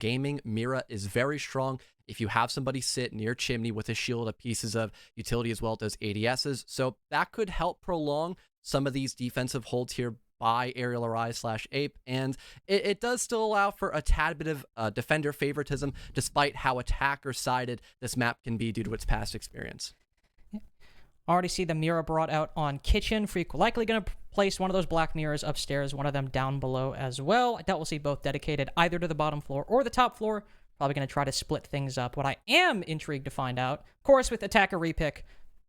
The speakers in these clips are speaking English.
gaming, Mira is very strong. If you have somebody sit near Chimney with a shield of pieces of utility as well as ADSs, so that could help prolong some of these defensive holds here by Arial Arise / Ape, and it does still allow for a tad bit of defender favoritism, despite how attacker-sided this map can be due to its past experience. Already see the mirror brought out on Kitchen. Freak likely going to place one of those black mirrors upstairs, one of them down below as well. I doubt we'll see both dedicated either to the bottom floor or the top floor. Probably going to try to split things up. What I am intrigued to find out, of course, with attacker repick,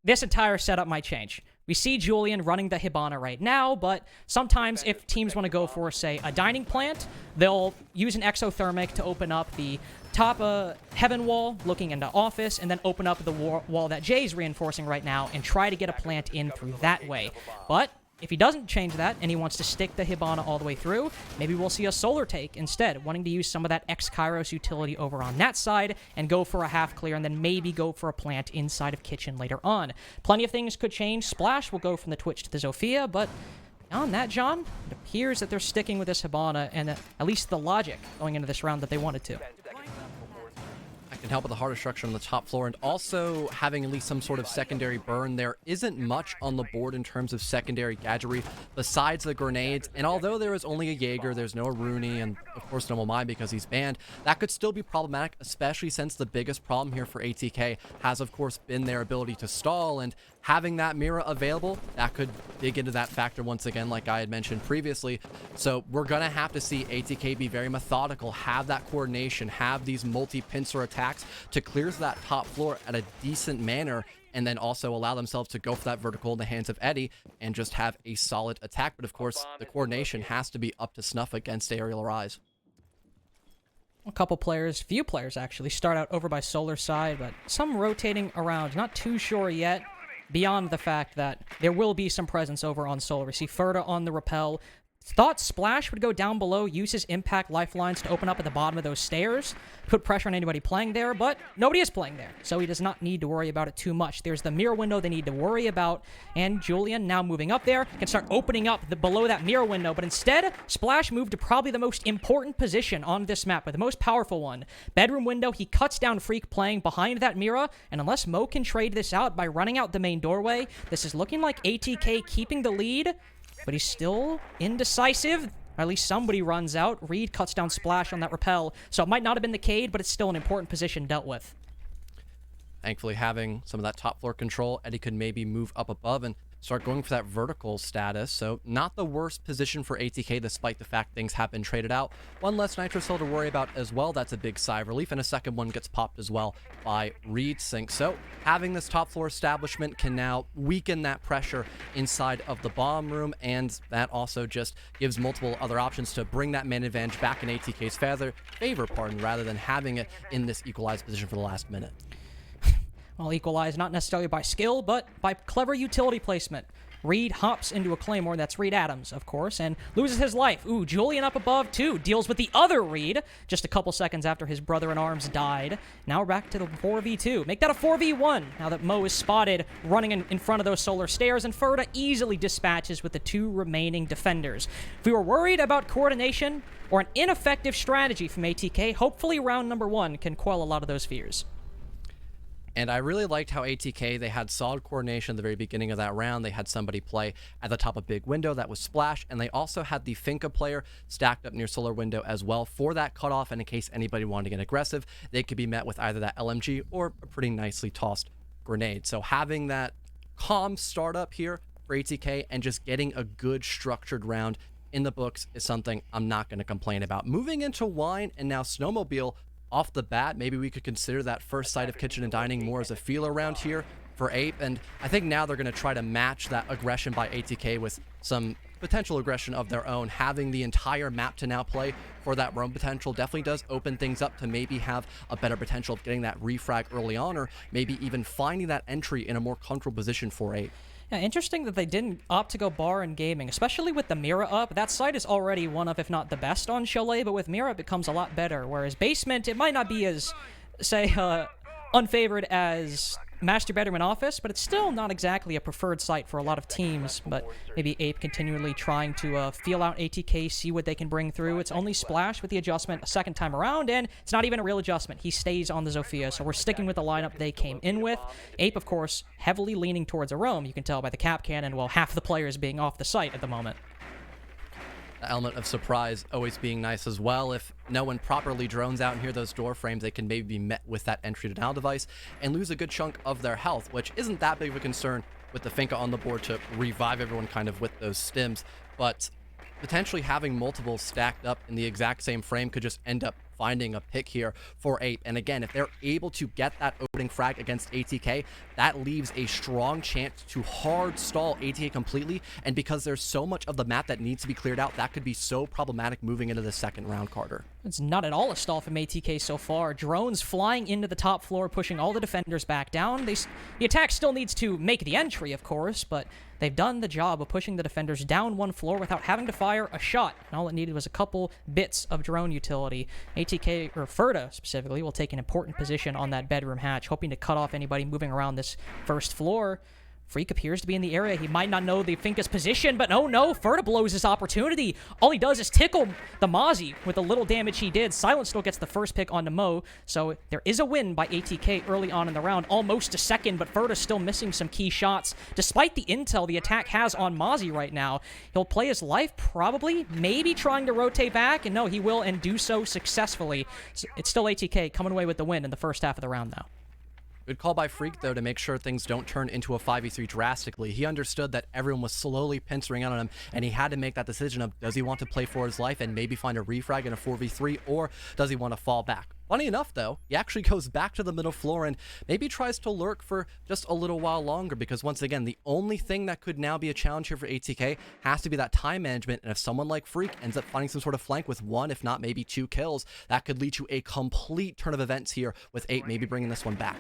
this entire setup might change. We see Julian running the Hibana right now, but sometimes if teams want to go for, say, a dining plant, they'll use an exothermic to open up the top heaven wall looking into office, and then open up the wall that Jay's reinforcing right now and try to get a plant in through that way. But if he doesn't change that and he wants to stick the Hibana all the way through, maybe we'll see a solar take instead, wanting to use some of that X-Kairos utility over on that side and go for a half clear and then maybe go for a plant inside of Kitchen later on. Plenty of things could change. Splash will go from the Twitch to the Zofia, but on that, John, it appears that they're sticking with this Hibana and at least the logic going into this round that they wanted to. Can help with the harder structure on the top floor, and also having at least some sort of secondary burn. There isn't much on the board in terms of secondary gadgetry besides the grenades, and although there is only a Jaeger, there's no Rooney, and of course no Momai because he's banned, that could still be problematic, especially since the biggest problem here for ATK has of course been their ability to stall, and having that Mira available, that could dig into that factor once again, like I had mentioned previously. So we're gonna have to see ATK be very methodical, have that coordination, have these multi-pincer attacks to clear that top floor at a decent manner, and then also allow themselves to go for that vertical in the hands of Eddie and just have a solid attack. But of course, the coordination has to be up to snuff against Arial Arise. A couple players, few players actually, start out over by Solar side, but some rotating around. Not too sure yet, beyond the fact that there will be some presence over on Solar. We see Ferda on the rappel. Thought Splash would go down below, use his impact lifelines to open up at the bottom of those stairs, put pressure on anybody playing there, but nobody is playing there, so he does not need to worry about it too much. There's the mirror window they need to worry about, and Julian, now moving up there, can start opening up below that mirror window, but instead, Splash moved to probably the most important position on this map, but the most powerful one. Bedroom window, he cuts down Freak playing behind that mirror, and unless Mo can trade this out by running out the main doorway, this is looking like ATK keeping the lead, but he's still indecisive. Or at least somebody runs out. Reed cuts down Splash on that rappel. So it might not have been the Cade, but it's still an important position dealt with. Thankfully, having some of that top floor control, Eddie could maybe move up above and start going for that vertical status. So not the worst position for ATK, despite the fact things have been traded out. One less Nitro Cell to worry about as well. That's a big sigh of relief. And a second one gets popped as well by Reed Sync. So having this top floor establishment can now weaken that pressure inside of the bomb room. And that also just gives multiple other options to bring that man advantage back in ATK's favor, rather than having it in this equalized position for the last minute. Well, equalized not necessarily by skill, but by clever utility placement. Reed hops into a Claymore, that's Reed Adams, of course, and loses his life. Ooh, Julian up above, too, deals with the other Reed just a couple seconds after his brother-in-arms died. Now we're back to the 4v2. Make that a 4v1 now that Mo is spotted running in front of those Solar stairs, and Ferda easily dispatches with the two remaining defenders. If we were worried about coordination or an ineffective strategy from ATK, hopefully round number 1 can quell a lot of those fears. And I really liked how ATK, they had solid coordination at the very beginning of that round. They had somebody play at the top of big window, that was Splash, and they also had the Finka player stacked up near Solar window as well for that cutoff, and in case anybody wanted to get aggressive, they could be met with either that LMG or a pretty nicely tossed grenade. So having that calm startup here for ATK and just getting a good structured round in the books is something I'm not going to complain about. Moving into Wine and now Snowmobile, off the bat, maybe we could consider that first side of Kitchen and Dining more as a feeler round here for Ape, and I think now they're going to try to match that aggression by ATK with some potential aggression of their own. Having the entire map to now play for that roam potential definitely does open things up to maybe have a better potential of getting that refrag early on, or maybe even finding that entry in a more comfortable position for Ape. Yeah, interesting that they didn't opt to go bar and gaming, especially with the Mira up. That site is already one of, if not the best on Chalet, but with Mira it becomes a lot better, whereas Basement, it might not be as, say, unfavored as master bedroom and office, but it's still not exactly a preferred site for a lot of teams. But maybe Ape continually trying to feel out ATK, see what they can bring through. It's only Splash with the adjustment a second time around, and it's not even a real adjustment. He stays on the Zofia, so we're sticking with the lineup they came in with. Ape, of course, heavily leaning towards a roam. You can tell by the cap cannon, well, half the players being off the site at the moment. The element of surprise always being nice as well. If no one properly drones out and hear those door frames, they can maybe be met with that entry denial device and lose a good chunk of their health, which isn't that big of a concern with the Finka on the board to revive everyone kind of with those stims. But potentially having multiple stacked up in the exact same frame could just end up finding a pick here for Ape. And again, if they're able to get that opening frag against ATK, that leaves a strong chance to hard stall ATK completely. And because there's so much of the map that needs to be cleared out, that could be so problematic moving into the second round, Carter. It's not at all a stall from ATK so far. Drones flying into the top floor, pushing all the defenders back down. The attack still needs to make the entry, of course, but they've done the job of pushing the defenders down one floor without having to fire a shot. And all it needed was a couple bits of drone utility. ATK, or Ferda specifically, will take an important position on that bedroom hatch, hoping to cut off anybody moving around this first floor. Freak appears to be in the area. He might not know the Finka's position, but oh no, Ferda blows his opportunity. All he does is tickle the Mozzie with the little damage he did. Silent still gets the first pick onto Mo, so there is a win by ATK early on in the round, almost a second, but Ferda's still missing some key shots. Despite the intel the attack has on Mozzie right now, he'll play his life probably, maybe trying to rotate back, and no, he will, and do so successfully. So it's still ATK coming away with the win in the first half of the round now. Good call by Freak, though, to make sure things don't turn into a 5v3 drastically. He understood that everyone was slowly pincering out on him, and he had to make that decision of, does he want to play for his life and maybe find a refrag in a 4v3, or does he want to fall back? Funny enough, though, he actually goes back to the middle floor and maybe tries to lurk for just a little while longer, because once again, the only thing that could now be a challenge here for ATK has to be that time management, and if someone like Freak ends up finding some sort of flank with one, if not maybe two kills, that could lead to a complete turn of events here with Ape maybe bringing this one back.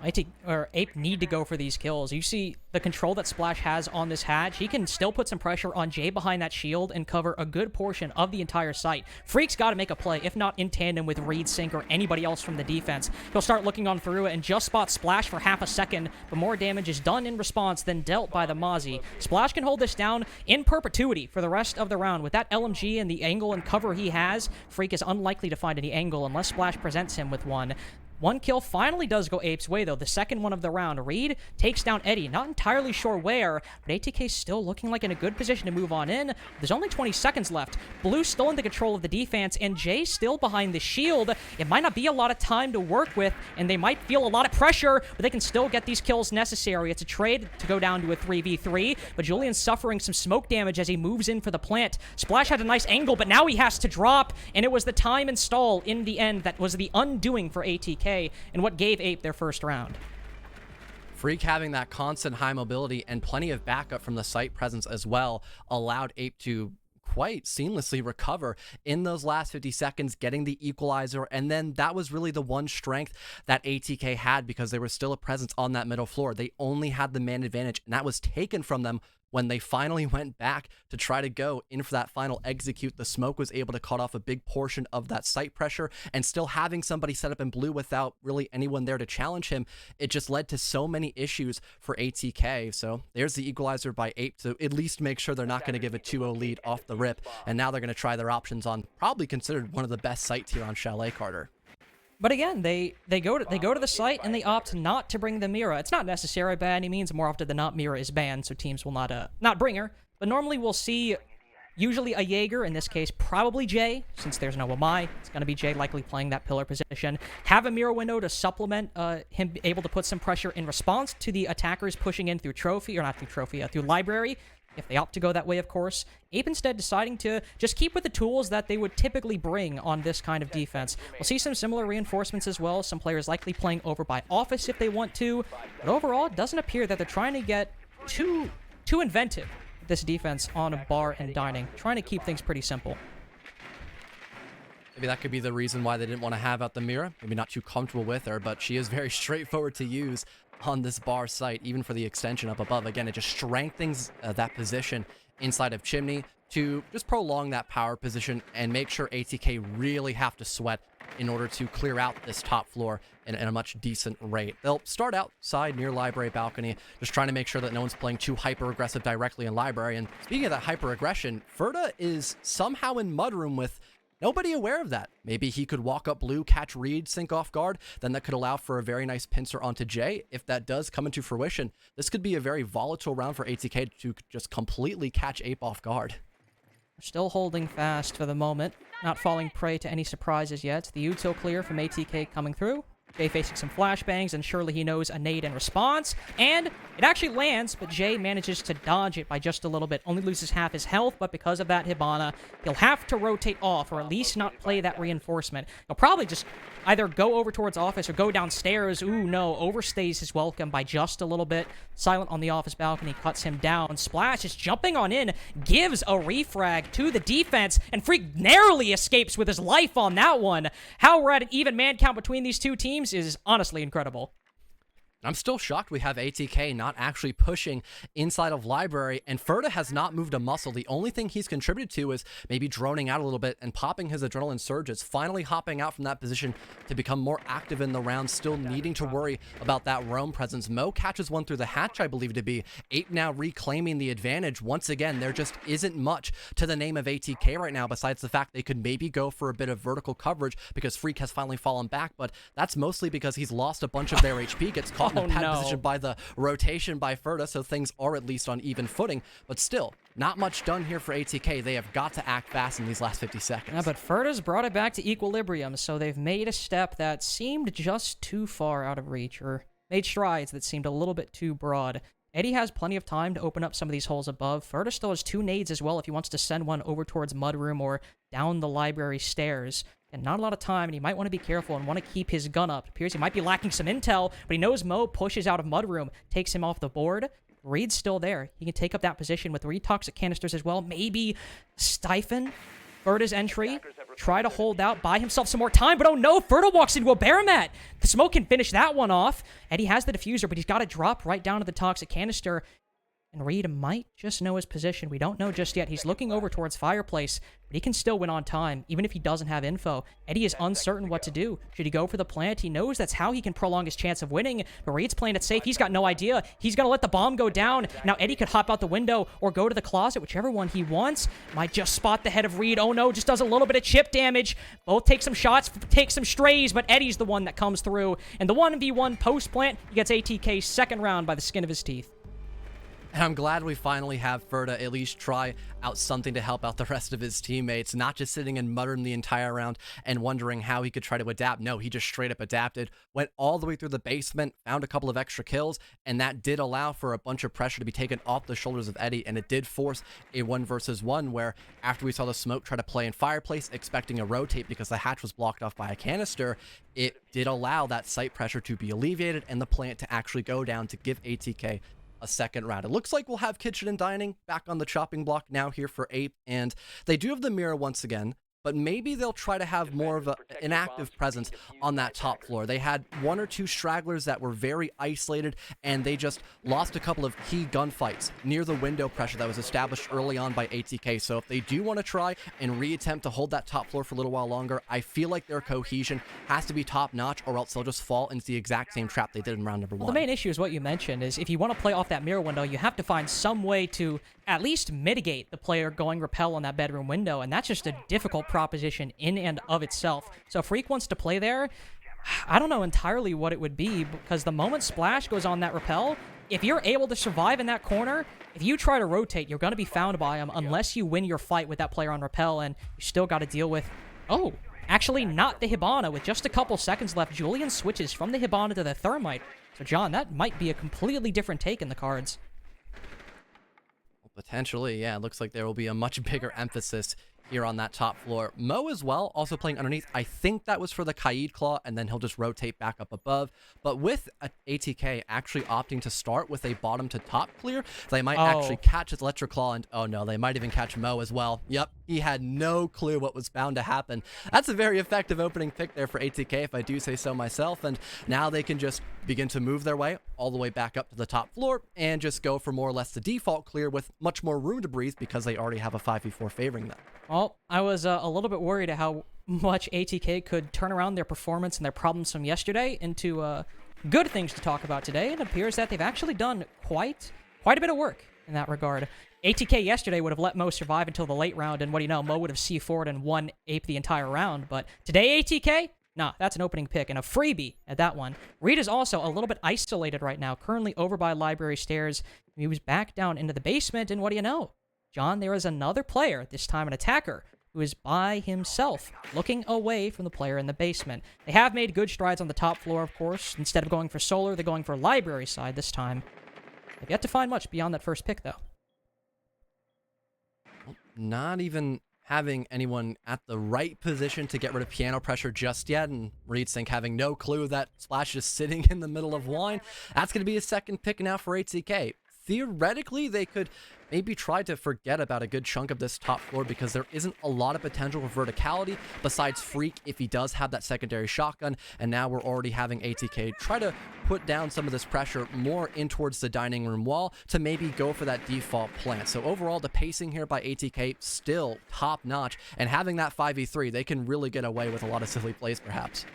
Ape need to go for these kills. You see the control that Splash has on this hatch. He can still put some pressure on Jay behind that shield and cover a good portion of the entire site. Freak's got to make a play, if not in tandem with Reed, Sync, or anybody else from the defense. He'll start looking on through it and just spot Splash for half a second, but more damage is done in response than dealt by the Mozzie. Splash can hold this down in perpetuity for the rest of the round. With that LMG and the angle and cover he has, Freak is unlikely to find any angle unless Splash presents him with one. One kill finally does go Ape's way, though. The second one of the round. Reed takes down Eddie. Not entirely sure where, but ATK still looking like in a good position to move on in. There's only 20 seconds left. Blue still in the control of the defense, and Jay still behind the shield. It might not be a lot of time to work with, and they might feel a lot of pressure, but they can still get these kills necessary. It's a trade to go down to a 3v3, but Julian's suffering some smoke damage as he moves in for the plant. Splash had a nice angle, but now he has to drop, and it was the time install in the end that was the undoing for ATK. And what gave Ape their first round. Freak having that constant high mobility and plenty of backup from the site presence as well allowed Ape to quite seamlessly recover in those last 50 seconds, getting the equalizer, and then that was really the one strength that ATK had, because there was still a presence on that middle floor. They only had the man advantage, and that was taken from them when they finally went back to try to go in for that final execute. The smoke was able to cut off a big portion of that site pressure, and still having somebody set up in blue without really anyone there to challenge him, it just led to so many issues for ATK. So there's the equalizer by Ape to at least make sure they're not going to give a 2-0 lead off the rip, and now they're going to try their options on probably considered one of the best sites here on Chalet, Carter. But again, they go to the site and they opt not to bring the Mira. It's not necessary by any means. More often than not, Mira is banned, so teams will not bring her. But normally we'll see usually a Jaeger, in this case probably Jay, since there's no Amai. It's going to be Jay likely playing that pillar position. Have a Mira window to supplement him able to put some pressure in response to the attackers pushing in through trophy, or not through trophy, through library. If they opt to go that way, of course. Ape instead deciding to just keep with the tools that they would typically bring on this kind of defense. We'll see some similar reinforcements as well. Some players likely playing over by office if they want to. But overall, it doesn't appear that they're trying to get too inventive with this defense on a bar and dining. Trying to keep things pretty simple. Maybe that could be the reason why they didn't want to have out the Mira. Maybe not too comfortable with her, but she is very straightforward to use on this bar site, even for the extension up above. Again, it just strengthens that position inside of Chimney to just prolong that power position and make sure ATK really have to sweat in order to clear out this top floor in a much decent rate. They'll start outside near library balcony, just trying to make sure that no one's playing too hyper-aggressive directly in library. And speaking of that hyper-aggression, Ferda is somehow in mudroom with nobody aware of that. Maybe he could walk up blue, catch Reed, sink off guard, then that could allow for a very nice pincer onto Jay. If that does come into fruition, this could be a very volatile round for ATK to just completely catch Ape off guard. Still holding fast for the moment, not falling prey to any surprises yet. The util clear from ATK coming through. Jay facing some flashbangs, and surely he knows a nade in response. And it actually lands, but Jay manages to dodge it by just a little bit. Only loses half his health, but because of that Hibana, he'll have to rotate off, or at least not play that reinforcement. He'll probably just either go over towards office or go downstairs. Ooh, no. Overstays his welcome by just a little bit. Silent on the office balcony cuts him down. Splash is jumping on in, gives a refrag to the defense, and Freak narrowly escapes with his life on that one. How we're at an even man count between these two teams is honestly incredible. I'm still shocked we have ATK not actually pushing inside of library, and Ferda has not moved a muscle. The only thing he's contributed to is maybe droning out a little bit and popping his adrenaline surges, finally hopping out from that position to become more active in the round, still needing to worry about that roam presence. Mo catches one through the hatch, I believe to be. Ape now reclaiming the advantage. Once again, there just isn't much to the name of ATK right now, besides the fact they could maybe go for a bit of vertical coverage because Freak has finally fallen back, but that's mostly because he's lost a bunch of their HP, gets caught in a pad position by the rotation by Ferda, so things are at least on even footing, but still, not much done here for ATK. They have got to act fast in these last 50 seconds. Yeah, but Ferda's brought it back to equilibrium, so they've made a step that seemed just too far out of reach, or made strides that seemed a little bit too broad. Eddie has plenty of time to open up some of these holes above. Ferda still has 2 nades as well if he wants to send one over towards Mudroom or down the library stairs. And not a lot of time, and he might want to be careful and want to keep his gun up. It appears he might be lacking some intel, but he knows Mo pushes out of Mudroom, takes him off the board. Reed's still there. He can take up that position with 3 toxic canisters as well. Maybe Stipend Ferda's entry. Try to hold out, buy himself some more time, but oh no, Ferda walks into a Baromat. The smoke can finish that one off. Eddie has the diffuser, but he's got to drop right down to the toxic canister. And Reed might just know his position. We don't know just yet. He's looking over towards Fireplace, but he can still win on time, even if he doesn't have info. Eddie is uncertain what to do. Should he go for the plant? He knows that's how he can prolong his chance of winning, but Reed's playing it safe. He's got no idea. He's going to let the bomb go down. Now Eddie could hop out the window or go to the closet, whichever one he wants. Might just spot the head of Reed. Oh no, just does a little bit of chip damage. Both take some shots, take some strays, but Eddie's the one that comes through. And the 1v1 post-plant, he gets ATK's second round by the skin of his teeth. And I'm glad we finally have Ferda at least try out something to help out the rest of his teammates, not just sitting and muttering the entire round and wondering how he could try to adapt. No, he just straight up adapted, went all the way through the basement, found a couple of extra kills, and that did allow for a bunch of pressure to be taken off the shoulders of Eddie, and it did force a 1 versus 1 where after we saw the smoke try to play in Fireplace, expecting a rotate because the hatch was blocked off by a canister, it did allow that site pressure to be alleviated and the plant to actually go down to give ATK a second round. It looks like we'll have Kitchen and Dining back on the chopping block now here for Ape, and they do have the mirror once again, but maybe they'll try to have more of an active presence on that top floor. They had 1 or 2 stragglers that were very isolated, and they just lost a couple of key gunfights near the window pressure that was established early on by ATK. So if they do want to try and reattempt to hold that top floor for a little while longer, I feel like their cohesion has to be top-notch, or else they'll just fall into the exact same trap they did in round number 1. Well, the main issue is what you mentioned, is if you want to play off that mirror window, you have to find some way to at least mitigate the player going rappel on that bedroom window, and that's just a difficult proposition in and of itself. So if Freak wants to play there, I don't know entirely what it would be, because the moment Splash goes on that rappel, if you're able to survive in that corner, if you try to rotate, you're going to be found by him unless you win your fight with that player on rappel, and you still got to deal with, oh, actually not the Hibana. With just a couple seconds left, Julian switches from the Hibana to the Thermite. So John, that might be a completely different take in the cards. Potentially, yeah. It looks like there will be a much bigger emphasis here on that top floor. Mo as well, also playing underneath. I think that was for the Kaid Claw, and then he'll just rotate back up above. But with ATK actually opting to start with a bottom to top clear, they might actually catch his Electric Claw, and oh no, they might even catch Mo as well. Yep. He had no clue what was bound to happen. That's a very effective opening pick there for ATK, if I do say so myself. And now they can just begin to move their way all the way back up to the top floor and just go for more or less the default clear with much more room to breathe because they already have a 5v4 favoring them. Well, I was a little bit worried at how much ATK could turn around their performance and their problems from yesterday into good things to talk about today. It appears that they've actually done quite a bit of work in that regard. ATK yesterday would have let Mo survive until the late round, and what do you know, Mo would have C4'd and won Ape the entire round. But today, ATK? Nah, that's an opening pick and a freebie at that one. Reed is also a little bit isolated right now, currently over by library stairs. He was back down into the basement, and what do you know? John, there is another player, this time an attacker, who is by himself, looking away from the player in the basement. They have made good strides on the top floor, of course. Instead of going for solar, they're going for library side this time. They've yet to find much beyond that first pick, though. Not even having anyone at the right position to get rid of piano pressure just yet, and Reedsink having no clue that Splash is sitting in the middle of line. That's going to be a second pick now for ATK. Theoretically, they could maybe try to forget about a good chunk of this top floor because there isn't a lot of potential for verticality besides Freak if he does have that secondary shotgun, and now we're already having ATK try to put down some of this pressure more in towards the dining room wall to maybe go for that default plant. So overall, the pacing here by ATK still top notch, and having that 5v3, they can really get away with a lot of silly plays perhaps.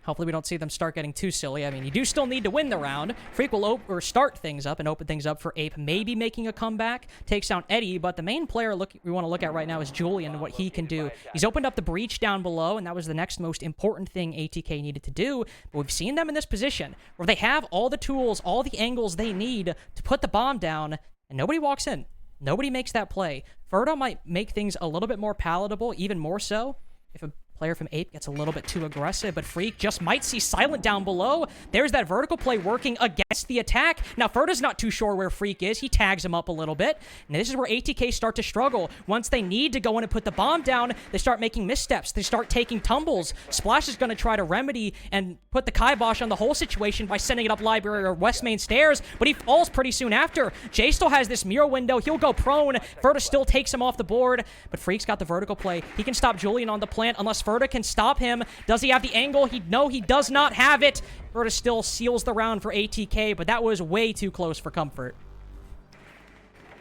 Hopefully we don't see them start getting too silly. I mean, you do still need to win the round. Freak will start things up and open things up for Ape, maybe making a comeback. Takes down Eddie, but the main player we want to look at right now is Julian and what he can do. He's opened up the breach down below, and that was the next most important thing ATK needed to do. But we've seen them in this position where they have all the tools, all the angles they need to put the bomb down, and nobody walks in. Nobody makes that play. Ferdo might make things a little bit more palatable, even more so, if a player from Ape gets a little bit too aggressive, but Freak just might see Silent down below. There's that vertical play working against the attack. Now, Ferda's not too sure where Freak is. He tags him up a little bit. And this is where ATK start to struggle. Once they need to go in and put the bomb down, they start making missteps. They start taking tumbles. Splash is going to try to remedy and put the kibosh on the whole situation by sending it up library or west main stairs, but he falls pretty soon after. Jay still has this mirror window. He'll go prone. Ferda still takes him off the board, but Freak's got the vertical play. He can stop Julian on the plant unless Ferda can stop him. Does he have the angle? No, he does not have it. Ferda still seals the round for ATK, but that was way too close for comfort.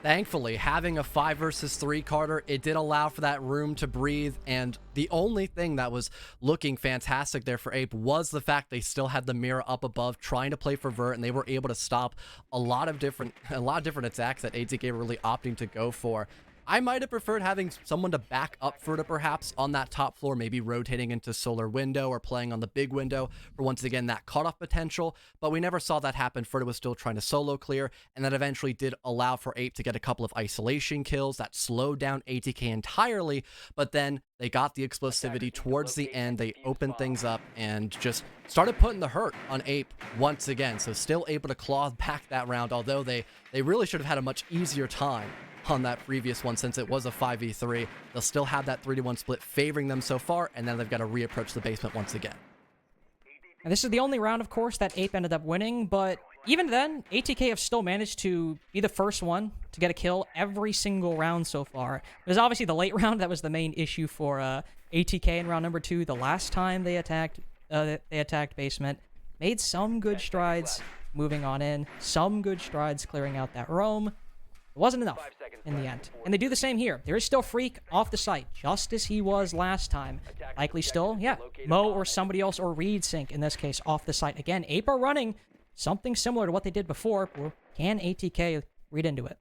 Thankfully, having a 5 versus 3 Carter, it did allow for that room to breathe, and the only thing that was looking fantastic there for Ape was the fact they still had the mirror up above trying to play for Vert, and they were able to stop a lot of different attacks that ATK were really opting to go for. I might have preferred having someone to back up Ferda perhaps on that top floor, maybe rotating into solar window or playing on the big window for once again that cutoff potential, but we never saw that happen. Ferda was still trying to solo clear, and that eventually did allow for Ape to get a couple of isolation kills that slowed down ATK entirely, but then they got the explosivity towards the end. They opened things up and just started putting the hurt on Ape once again, so still able to claw back that round, although they really should have had a much easier time on that previous one since it was a 5v3. They'll still have that 3-1 split favoring them so far, and then they've got to reapproach the basement once again. And this is the only round, of course, that Ape ended up winning, but even then, ATK have still managed to be the first one to get a kill every single round so far. It was obviously the late round that was the main issue for ATK in round number 2. The last time they attacked basement, made some good strides moving on in, some good strides clearing out that roam. It wasn't enough in the end. And they do the same here. There is still Freak off the site, just as he was last time. Likely still, yeah, Mo or somebody else, or Reedsink in this case, off the site. Again, Ape are running something similar to what they did before. Or can ATK read into it?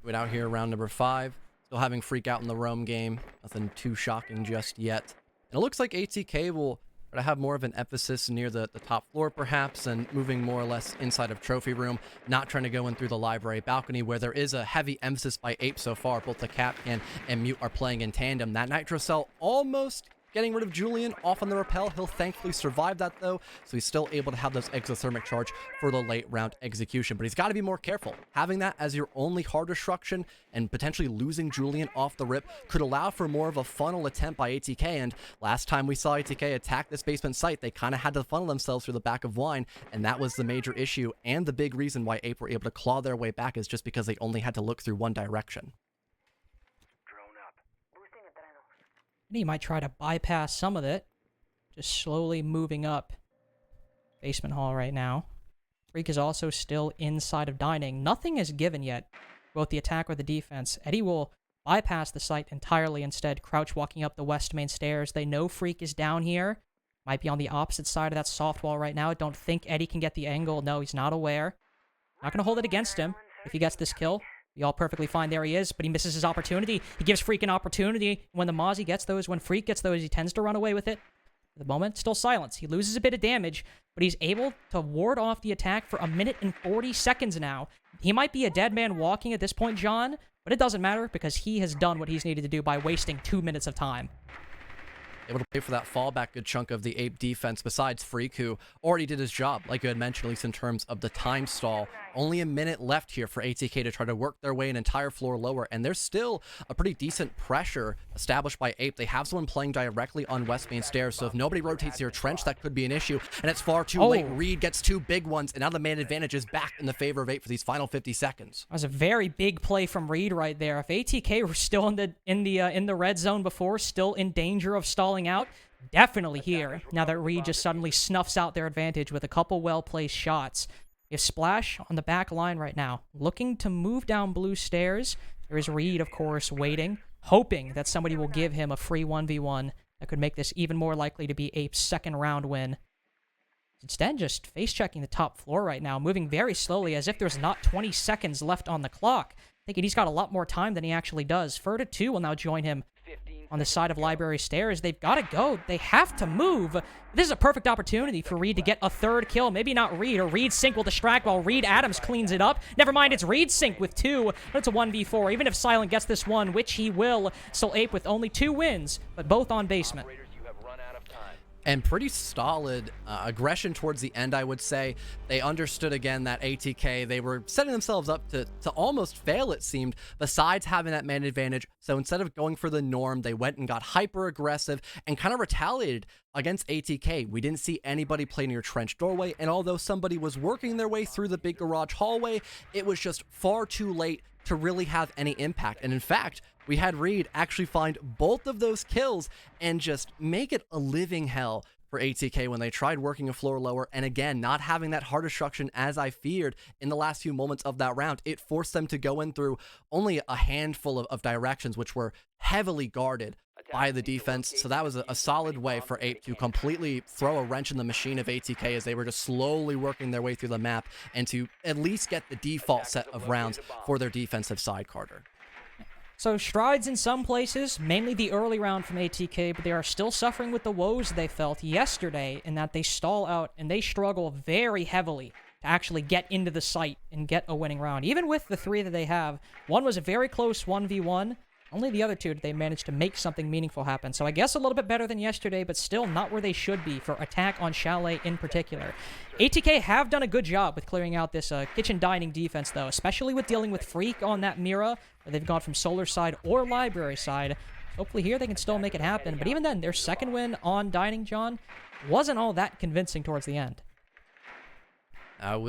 We're out here round number 5. Still having Freak out in the roam game. Nothing too shocking just yet. And it looks like ATK will to have more of an emphasis near the top floor perhaps, and moving more or less inside of trophy room, not trying to go in through the library balcony where there is a heavy emphasis by Ape so far. Both the Cap and Mute are playing in tandem. That Nitro Cell almost getting rid of Julian off on the rappel. He'll thankfully survive that though, so he's still able to have those exothermic charge for the late round execution. But he's got to be more careful. Having that as your only hard destruction and potentially losing Julian off the rip could allow for more of a funnel attempt by ATK. And last time we saw ATK attack this basement site, they kind of had to funnel themselves through the back of Wine, and that was the major issue and the big reason why Ape were able to claw their way back, is just because they only had to look through one direction. He might try to bypass some of it. Just slowly moving up basement hall right now. Freak is also still inside of dining. Nothing is given yet, both the attack or the defense. Eddie will bypass the site entirely instead, crouch walking up the west main stairs. They know Freak is down here. Might be on the opposite side of that soft wall right now. Don't think Eddie can get the angle. No, he's not aware. Not going to hold it against him if he gets this kill. Be all perfectly fine. There he is, but he misses his opportunity. He gives Freak an opportunity. When the Mozzie gets those, when Freak gets those, he tends to run away with it. At the moment, still silence. He loses a bit of damage, but he's able to ward off the attack for 1 minute and 40 seconds now. He might be a dead man walking at this point, John, but it doesn't matter because he has done what he's needed to do by wasting 2 minutes of time. Able to pay for that fallback good chunk of the Ape defense, besides Freak, who already did his job, like you had mentioned, at least in terms of the time stall. Only a minute left here for ATK to try to work their way an entire floor lower, and there's still a pretty decent pressure established by Ape. They have someone playing directly on West Main Stairs, so if nobody rotates your trench, that could be an issue, and it's far too late. Reed gets 2 big ones, and now the man advantage is back in the favor of Ape for these final 50 seconds. That was a very big play from Reed right there. If ATK were still in the red zone before, still in danger of stalling out, definitely here, now that Reed just suddenly snuffs out their advantage with a couple well-placed shots. You have Splash on the back line right now, looking to move down blue stairs. There is Reed, of course, waiting, hoping that somebody will give him a free 1v1 that could make this even more likely to be Ape's second round win. Instead, just face-checking the top floor right now, moving very slowly as if there's not 20 seconds left on the clock. Thinking he's got a lot more time than he actually does. Ferda 2 will now join him on the side of Library Stairs. They've got to go. They have to move. This is a perfect opportunity for Reed to get a third kill. Maybe not Reed, or Reed Sync will distract while Reed Adams cleans it up. Never mind, it's Reed Sync with 2, but it's a 1v4. Even if Silent gets this one, which he will, still Ape with only 2 wins, but both on basement. And pretty solid aggression towards the end, I would say. They understood again that ATK, they were setting themselves up to almost fail, it seemed, besides having that man advantage. So instead of going for the norm, they went and got hyper aggressive and kind of retaliated against ATK. We didn't see anybody play near trench doorway, and although somebody was working their way through the big garage hallway, it was just far too late to really have any impact. And in fact, we had Reed actually find both of those kills and just make it a living hell for ATK when they tried working a floor lower. And again, not having that hard destruction as I feared in the last few moments of that round, it forced them to go in through only a handful of directions, which were heavily guarded by the defense. So that was a solid way for Ape to completely throw a wrench in the machine of ATK as they were just slowly working their way through the map and to at least get the default set of rounds for their defensive side, Carter. So strides in some places, mainly the early round from ATK, but they are still suffering with the woes they felt yesterday in that they stall out and they struggle very heavily to actually get into the site and get a winning round. Even with the 3 that they have, one was a very close 1v1. Only the other 2 did they manage to make something meaningful happen. So I guess a little bit better than yesterday, but still not where they should be for attack on Chalet in particular. ATK have done a good job with clearing out this kitchen dining defense, though, especially with dealing with Freak on that Mira, where they've gone from Solar side or Library side. Hopefully here they can still make it happen. But even then, their second win on dining, John, wasn't all that convincing towards the end.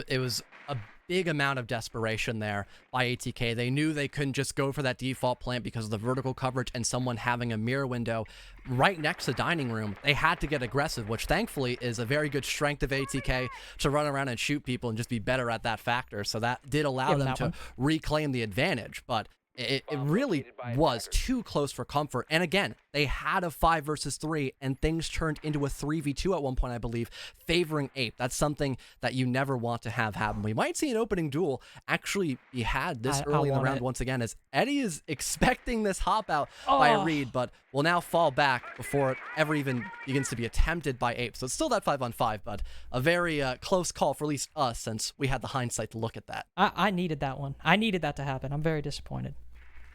It was a big amount of desperation there by ATK. They knew they couldn't just go for that default plant because of the vertical coverage and someone having a mirror window right next to dining room. They had to get aggressive, which thankfully is a very good strength of ATK to run around and shoot people and just be better at that factor. So that did allow them to reclaim the advantage, but it really was too close for comfort. And again, they had a 5 versus 3, and things turned into a 3v2 at one point, I believe, favoring Ape. That's something that you never want to have happen. We might see an opening duel actually be had this early in the round once again, as Eddie is expecting this hop out by Reed, but will now fall back before it ever even begins to be attempted by Ape. So it's still that 5-on-5, but a very close call for at least us, since we had the hindsight to look at that. I needed that one. I needed that to happen. I'm very disappointed.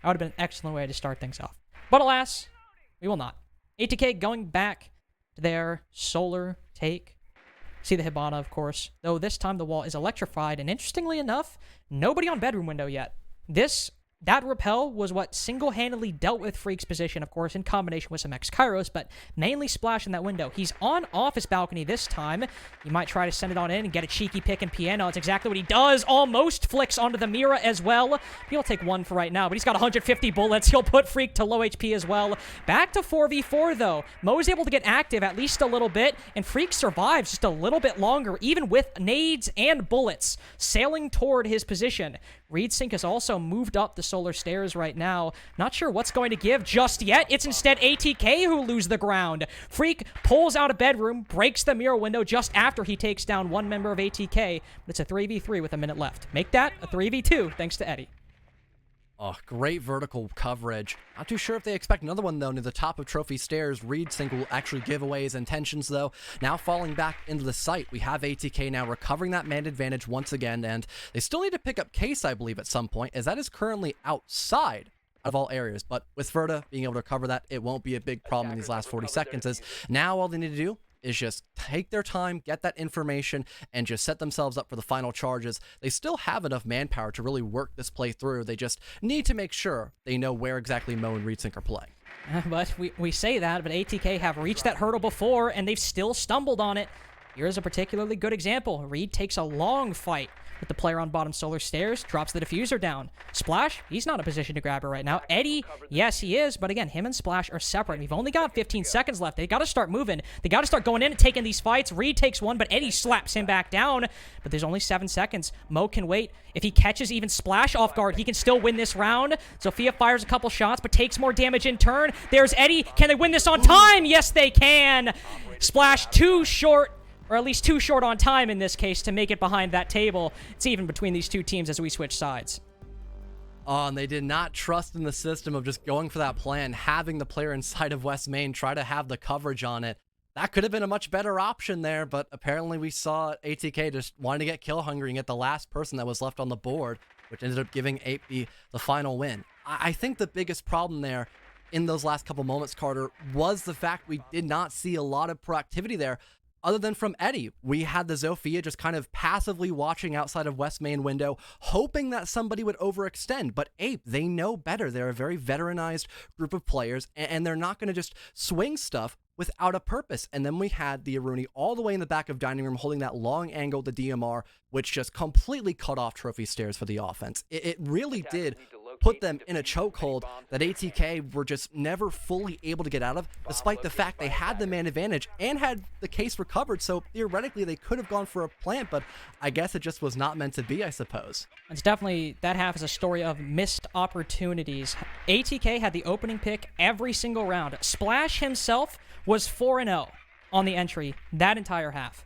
That would have been an excellent way to start things off. But alas, we will not. ATK going back to their solar take. See the Hibana, of course. Though this time the wall is electrified, and interestingly enough, nobody on bedroom window yet. That repel was what single-handedly dealt with Freak's position, of course, in combination with some X-Kairos, but mainly Splash in that window. He's on office balcony this time. He might try to send it on in and get a cheeky pick in piano. It's exactly what he does. Almost flicks onto the Mira as well. He'll take one for right now, but he's got 150 bullets. He'll put Freak to low HP as well. Back to 4v4, though. Mo's able to get active at least a little bit, and Freak survives just a little bit longer, even with nades and bullets sailing toward his position. Reedsync has also moved up the solar stairs right now. Not sure what's going to give just yet. It's instead ATK who lose the ground. Freak pulls out a bedroom, breaks the mirror window just after he takes down one member of ATK. But it's a 3v3 with a minute left. Make that a 3v2 thanks to Eddie. Oh, great vertical coverage. Not too sure if they expect another one, though, near the top of Trophy Stairs. Reedsync will actually give away his intentions, though. Now falling back into the site, we have ATK now recovering that man advantage once again, and they still need to pick up Case, I believe, at some point, as that is currently outside of all areas. But with Verta being able to cover that, it won't be a big problem in these last 40 seconds, as now all they need to do is just take their time, get that information, and just set themselves up for the final charges. They still have enough manpower to really work this play through. They just need to make sure they know where exactly Mo and Reedsync are playing. But we say that, but ATK have reached that hurdle before, and they've still stumbled on it. Here's a particularly good example. Reed takes a long fight with the player on bottom solar stairs, drops the diffuser down. Splash, he's not in a position to grab her right now. Eddie, yes, he is, but again, him and Splash are separate. We've only got 15 seconds left. They got to start moving. They got to start going in and taking these fights. Reed takes one, but Eddie slaps him back down. But there's only 7 seconds. Mo can wait. If he catches even Splash off guard, he can still win this round. Sophia fires a couple shots, but takes more damage in turn. There's Eddie. Can they win this on time? Yes, they can. Splash too short, or at least too short on time in this case, to make it behind that table. It's even between these two teams as we switch sides. Oh, and they did not trust in the system of just going for that plan, having the player inside of West Main try to have the coverage on it. That could have been a much better option there, but apparently we saw ATK just wanting to get kill hungry and get the last person that was left on the board, which ended up giving 8B the final win. I think the biggest problem there in those last couple moments, Carter, was the fact we did not see a lot of proactivity there. Other than from Eddie, we had the Zofia just kind of passively watching outside of West Main window, hoping that somebody would overextend. But Ape, they know better. They're a very veteranized group of players, and they're not going to just swing stuff without a purpose. And then we had the Aruni all the way in the back of dining room holding that long angle to DMR, which just completely cut off Trophy Stairs for the offense. It really did put them in a chokehold that ATK were just never fully able to get out of, despite the fact they had the man advantage and had the case recovered. So theoretically, they could have gone for a plant, but I guess it just was not meant to be, I suppose. It's definitely, that half is a story of missed opportunities. ATK had the opening pick every single round. Splash himself was 4-0 on the entry that entire half,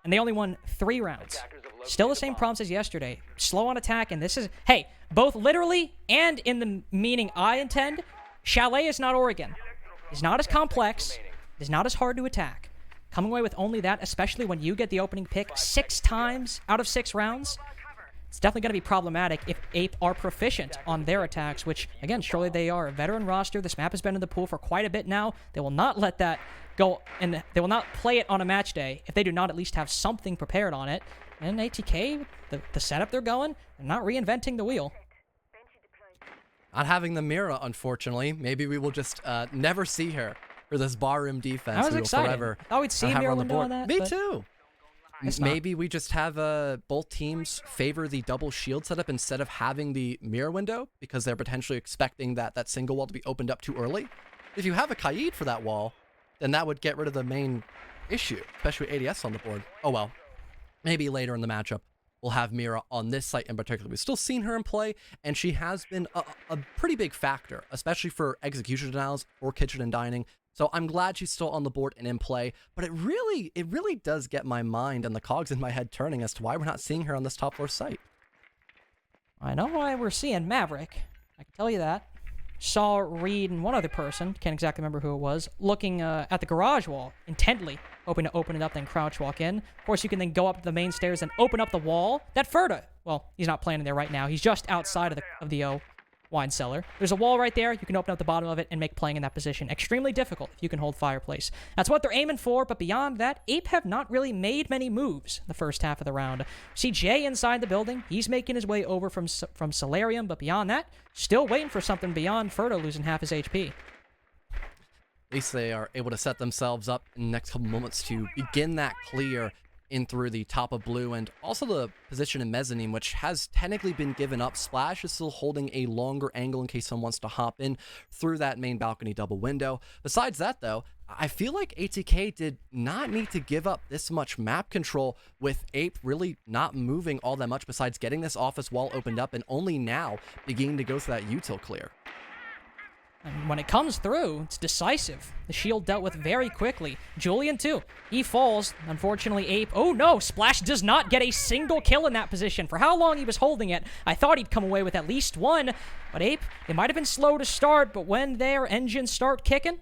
and they only won 3 rounds. Still the same problems as yesterday. Slow on attack, and this is, hey, both literally and in the meaning I intend, Chalet is not Oregon. It's not as complex. It's not as hard to attack. Coming away with only that, especially when you get the opening pick 6 times out of 6 rounds, it's definitely going to be problematic if Ape are proficient on their attacks, which, again, surely they are. A veteran roster. This map has been in the pool for quite a bit now. They will not let that go, and they will not play it on a match day if they do not at least have something prepared on it. And ATK, the setup they're going, they're not reinventing the wheel. Not having the Mira, unfortunately. Maybe we will just never see her for this barroom defense. I was excited. Forever I thought we'd see Mira window on that. Me too. Maybe we just have both teams favor the double shield setup instead of having the mirror window, because they're potentially expecting that single wall to be opened up too early. If you have a Kaid for that wall, then that would get rid of the main issue, especially with ADS on the board. Oh well. Maybe later in the matchup, we'll have Mira on this site in particular. We've still seen her in play, and she has been a pretty big factor, especially for execution denials or kitchen and dining. So I'm glad she's still on the board and in play, but it really does get my mind and the cogs in my head turning as to why we're not seeing her on this top floor site. I know why we're seeing Maverick. I can tell you that. Saw Reed and one other person, can't exactly remember who it was, looking at the garage wall intently, hoping to open it up, then crouch walk in. Of course, you can then go up the main stairs and open up the wall. That Ferda, well, he's not playing in there right now. He's just outside of the O. wine cellar. There's a wall right there. You can open up the bottom of it and make playing in that position extremely difficult if you can hold fireplace. That's what they're aiming for, but beyond that, Ape have not really made many moves the first half of the round. See Jay inside the building. He's making his way over from Solarium, but beyond that, still waiting for something beyond Ferdo losing half his HP. At least they are able to set themselves up in the next couple moments to begin that clear in through the top of blue, and also the position in mezzanine, which has technically been given up. Splash is still holding a longer angle in case someone wants to hop in through that main balcony double window. Besides that, though, I feel like ATK did not need to give up this much map control, with Ape really not moving all that much besides getting this office wall opened up and only now beginning to go through that util clear. And when it comes through, it's decisive. The shield dealt with very quickly. Julian, too. He falls. Unfortunately, Ape... Oh, no! Splash does not get a single kill in that position. For how long he was holding it, I thought he'd come away with at least one. But Ape, they might have been slow to start, but when their engines start kicking,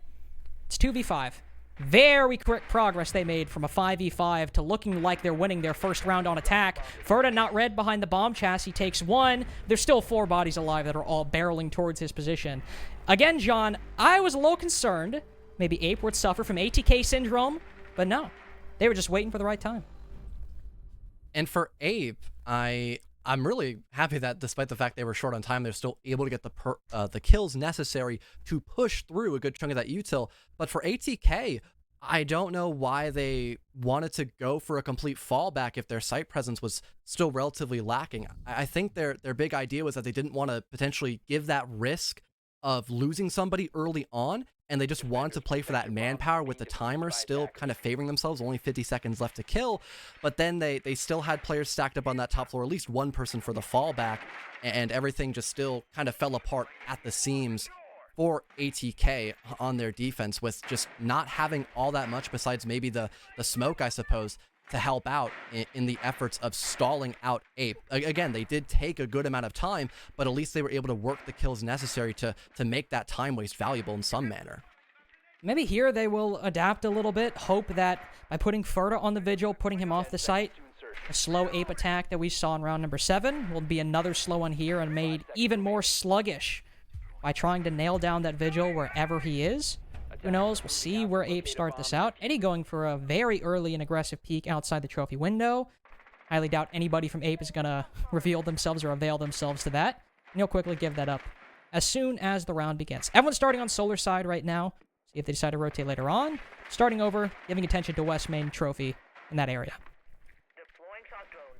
it's 2v5. Very quick progress they made from a 5v5 to looking like they're winning their first round on attack. Ferda not red behind the bomb chassis takes one. There's still 4 bodies alive that are all barreling towards his position. Again, John, I was a little concerned maybe Ape would suffer from ATK syndrome, but no. They were just waiting for the right time. And for Ape, I'm really happy that despite the fact they were short on time, they're still able to get the kills necessary to push through a good chunk of that util. But for ATK, I don't know why they wanted to go for a complete fallback if their site presence was still relatively lacking. I think their big idea was that they didn't want to potentially give that risk of losing somebody early on, and they just wanted to play for that manpower with the timer still kind of favoring themselves, only 50 seconds left to kill. But then they still had players stacked up on that top floor, at least one person for the fallback, and everything just still kind of fell apart at the seams for ATK on their defense, with just not having all that much besides maybe the smoke, I suppose, to help out in the efforts of stalling out Ape. Again, they did take a good amount of time, but at least they were able to work the kills necessary to make that time waste valuable in some manner. Maybe here they will adapt a little bit, hope that by putting Ferda on the Vigil, putting him off the site, a slow Ape attack that we saw in round number 7 will be another slow one here and made even more sluggish by trying to nail down that Vigil wherever he is. Who knows? We'll see where Ape start this out. Eddie going for a very early and aggressive peek outside the trophy window. Highly doubt anybody from Ape is going to reveal themselves or avail themselves to that. And he'll quickly give that up as soon as the round begins. Everyone's starting on Solar side right now. See if they decide to rotate later on. Starting over, giving attention to West Main trophy in that area.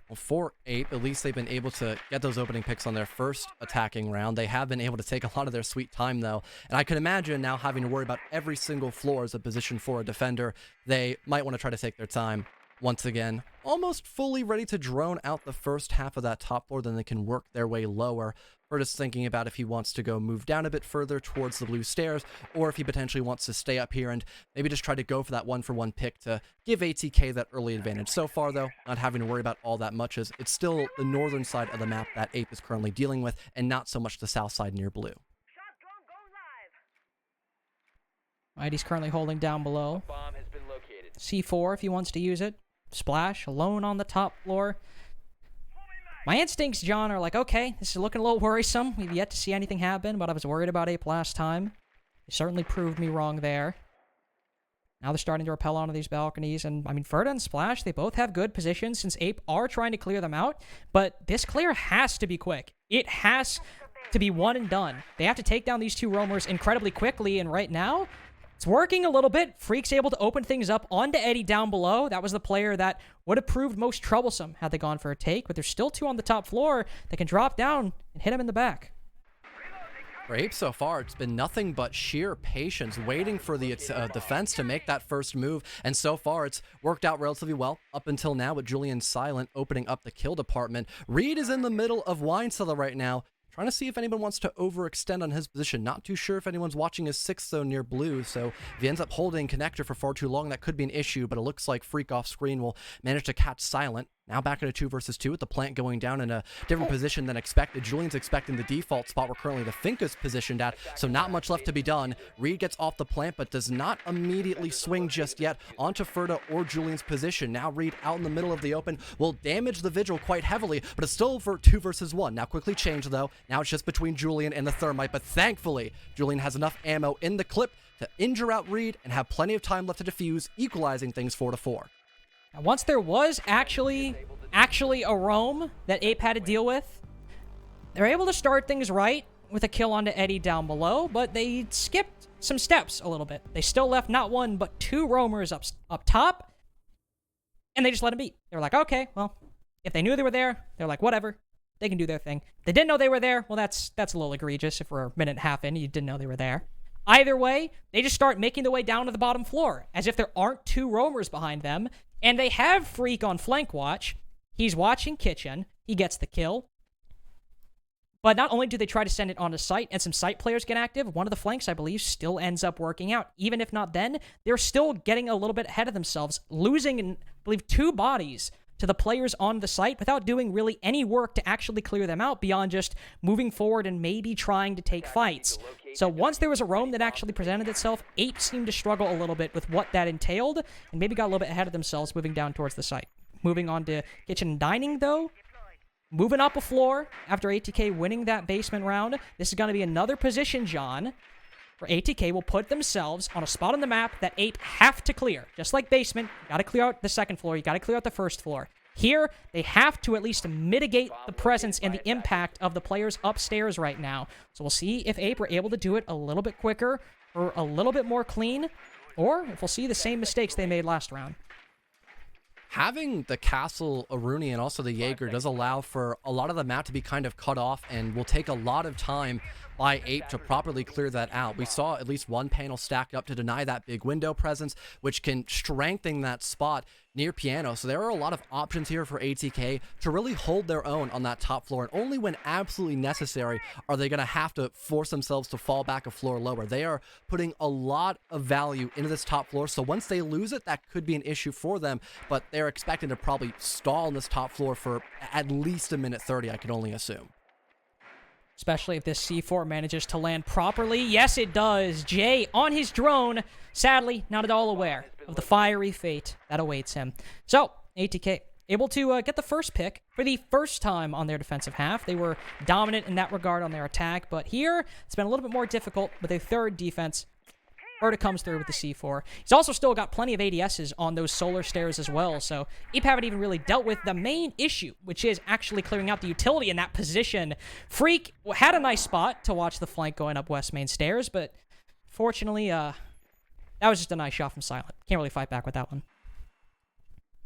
Well, for Ape, at least they've been able to get those opening picks on their first attacking round. They have been able to take a lot of their sweet time, though. And I can imagine now having to worry about every single floor as a position for a defender. They might want to try to take their time once again. Almost fully ready to drone out the first half of that top floor, then they can work their way lower. We're just thinking about if he wants to go move down a bit further towards the blue stairs, or if he potentially wants to stay up here and maybe just try to go for that 1-for-1 pick to give ATK that early advantage. So far, though, not having to worry about all that much, as it's still the northern side of the map that Ape is currently dealing with, and not so much the south side near blue. Alright, he's currently holding down below. C4 if he wants to use it. Splash alone on the top floor. My instincts, John, are like, okay, this is looking a little worrisome. We've yet to see anything happen, but I was worried about Ape last time. They certainly proved me wrong there. Now they're starting to rappel onto these balconies, and, I mean, Ferda and Splash, they both have good positions since Ape are trying to clear them out, but this clear has to be quick. It has to be one and done. They have to take down these 2 roamers incredibly quickly, and right now, it's working a little bit. Freak's able to open things up onto Eddie down below. That was the player that would have proved most troublesome had they gone for a take, but there's still 2 on the top floor that can drop down and hit him in the back. For Ape so far, it's been nothing but sheer patience, waiting for the defense to make that first move, and so far it's worked out relatively well up until now, with Julian silent opening up the kill department. Reed is in the middle of Wine Cellar right now, trying to see if anyone wants to overextend on his position. Not too sure if anyone's watching his 6th zone near blue, so if he ends up holding connector for far too long, that could be an issue, but it looks like Freak off screen will manage to catch Silent. Now back in a 2 versus 2 with the plant going down in a different position than expected. Julian's expecting the default spot where currently the Finka's positioned at, so not much left to be done. Reed gets off the plant, but does not immediately swing just yet onto Ferda or Julian's position. Now Reed out in the middle of the open will damage the Vigil quite heavily, but it's still for 2 versus 1. Now quickly changed though. Now it's just between Julian and the Thermite, but thankfully Julian has enough ammo in the clip to injure out Reed and have plenty of time left to defuse, equalizing things 4-4. Now, once there was actually a roam that Ape had to deal with, they're able to start things right with a kill onto Eddie down below, but they skipped some steps a little bit. They still left not one, but 2 roamers up top, and they just let him be. They were like, okay, well, if they knew they were there, they're like, whatever, they can do their thing. If they didn't know they were there, well, that's a little egregious if we're a minute and a half in, you didn't know they were there. Either way, they just start making their way down to the bottom floor, as if there aren't 2 roamers behind them, and they have Freak on flank watch. He's watching Kitchen. He gets the kill. But not only do they try to send it onto site, and some site players get active, one of the flanks, I believe, still ends up working out. Even if not then, they're still getting a little bit ahead of themselves, losing, I believe, 2 bodies to the players on the site without doing really any work to actually clear them out beyond just moving forward and maybe trying to take fights. So once there was a roam that actually presented itself, Ape seemed to struggle a little bit with what that entailed and maybe got a little bit ahead of themselves moving down towards the site. Moving on to Kitchen and Dining, though. Moving up a floor after ATK winning that basement round. This is going to be another position, John, where ATK will put themselves on a spot on the map that Ape have to clear. Just like basement, you got to clear out the second floor, you got to clear out the first floor. Here, they have to at least mitigate the presence and the impact of the players upstairs right now. So we'll see if Ape are able to do it a little bit quicker or a little bit more clean, or if we'll see the same mistakes they made last round. Having the Castle Aruni and also the Jaeger does allow for a lot of the map to be kind of cut off and will take a lot of time by Ape to properly clear that out. We saw at least one panel stacked up to deny that big window presence, which can strengthen that spot near Piano. So there are a lot of options here for ATK to really hold their own on that top floor, and only when absolutely necessary are they going to have to force themselves to fall back a floor lower. They are putting a lot of value into this top floor, so once they lose it, that could be an issue for them, but they're expecting to probably stall on this top floor for at least a minute 30, I could only assume. Especially if this C4 manages to land properly. Yes, it does. Jay on his drone, sadly not at all aware of the fiery fate that awaits him. So, ATK able to get the first pick for the first time on their defensive half. They were dominant in that regard on their attack, but here it's been a little bit more difficult with a third defense. Ferda comes through with the C4. He's also still got plenty of ADSs on those solar stairs as well, so Ape haven't even really dealt with the main issue, which is actually clearing out the utility in that position. Freak had a nice spot to watch the flank going up west main stairs, but fortunately, that was just a nice shot from Silent. Can't really fight back with that one.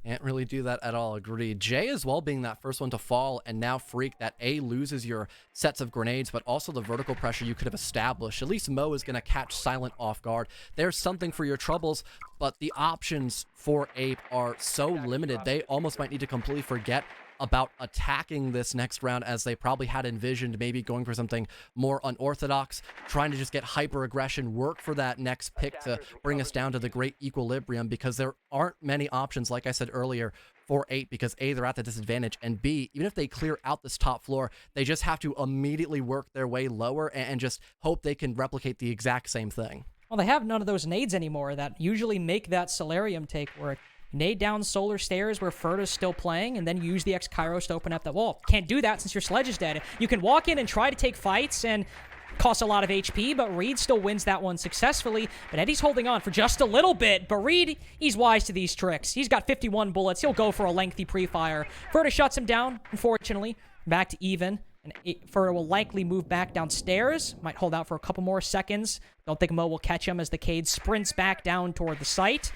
Can't really do that at all, agreed. Jay as well being that first one to fall, and now Freak, that A, loses your sets of grenades, but also the vertical pressure you could have established. At least Mo is going to catch Silent off guard. There's something for your troubles, but the options for Ape are so limited, they almost might need to completely forget about attacking this next round, as they probably had envisioned maybe going for something more unorthodox, trying to just get hyper aggression, work for that next pick to bring us down to the great equilibrium, because there aren't many options, like I said earlier, for Ape, because A, they're at the disadvantage, and B, even if they clear out this top floor, they just have to immediately work their way lower and just hope they can replicate the exact same thing. Well, they have none of those nades anymore that usually make that Solarium take work. Nade down solar stairs where Ferda's still playing, and then use the X-Kairos to open up that wall. Can't do that since your sledge is dead. You can walk in and try to take fights and cost a lot of HP, but Reed still wins that one successfully. But Eddie's holding on for just a little bit. But Reed, he's wise to these tricks. He's got 51 bullets. He'll go for a lengthy pre-fire. Ferda shuts him down, unfortunately. Back to even. And Ferda will likely move back downstairs. Might hold out for a couple more seconds. Don't think Mo will catch him as the Cade sprints back down toward the site.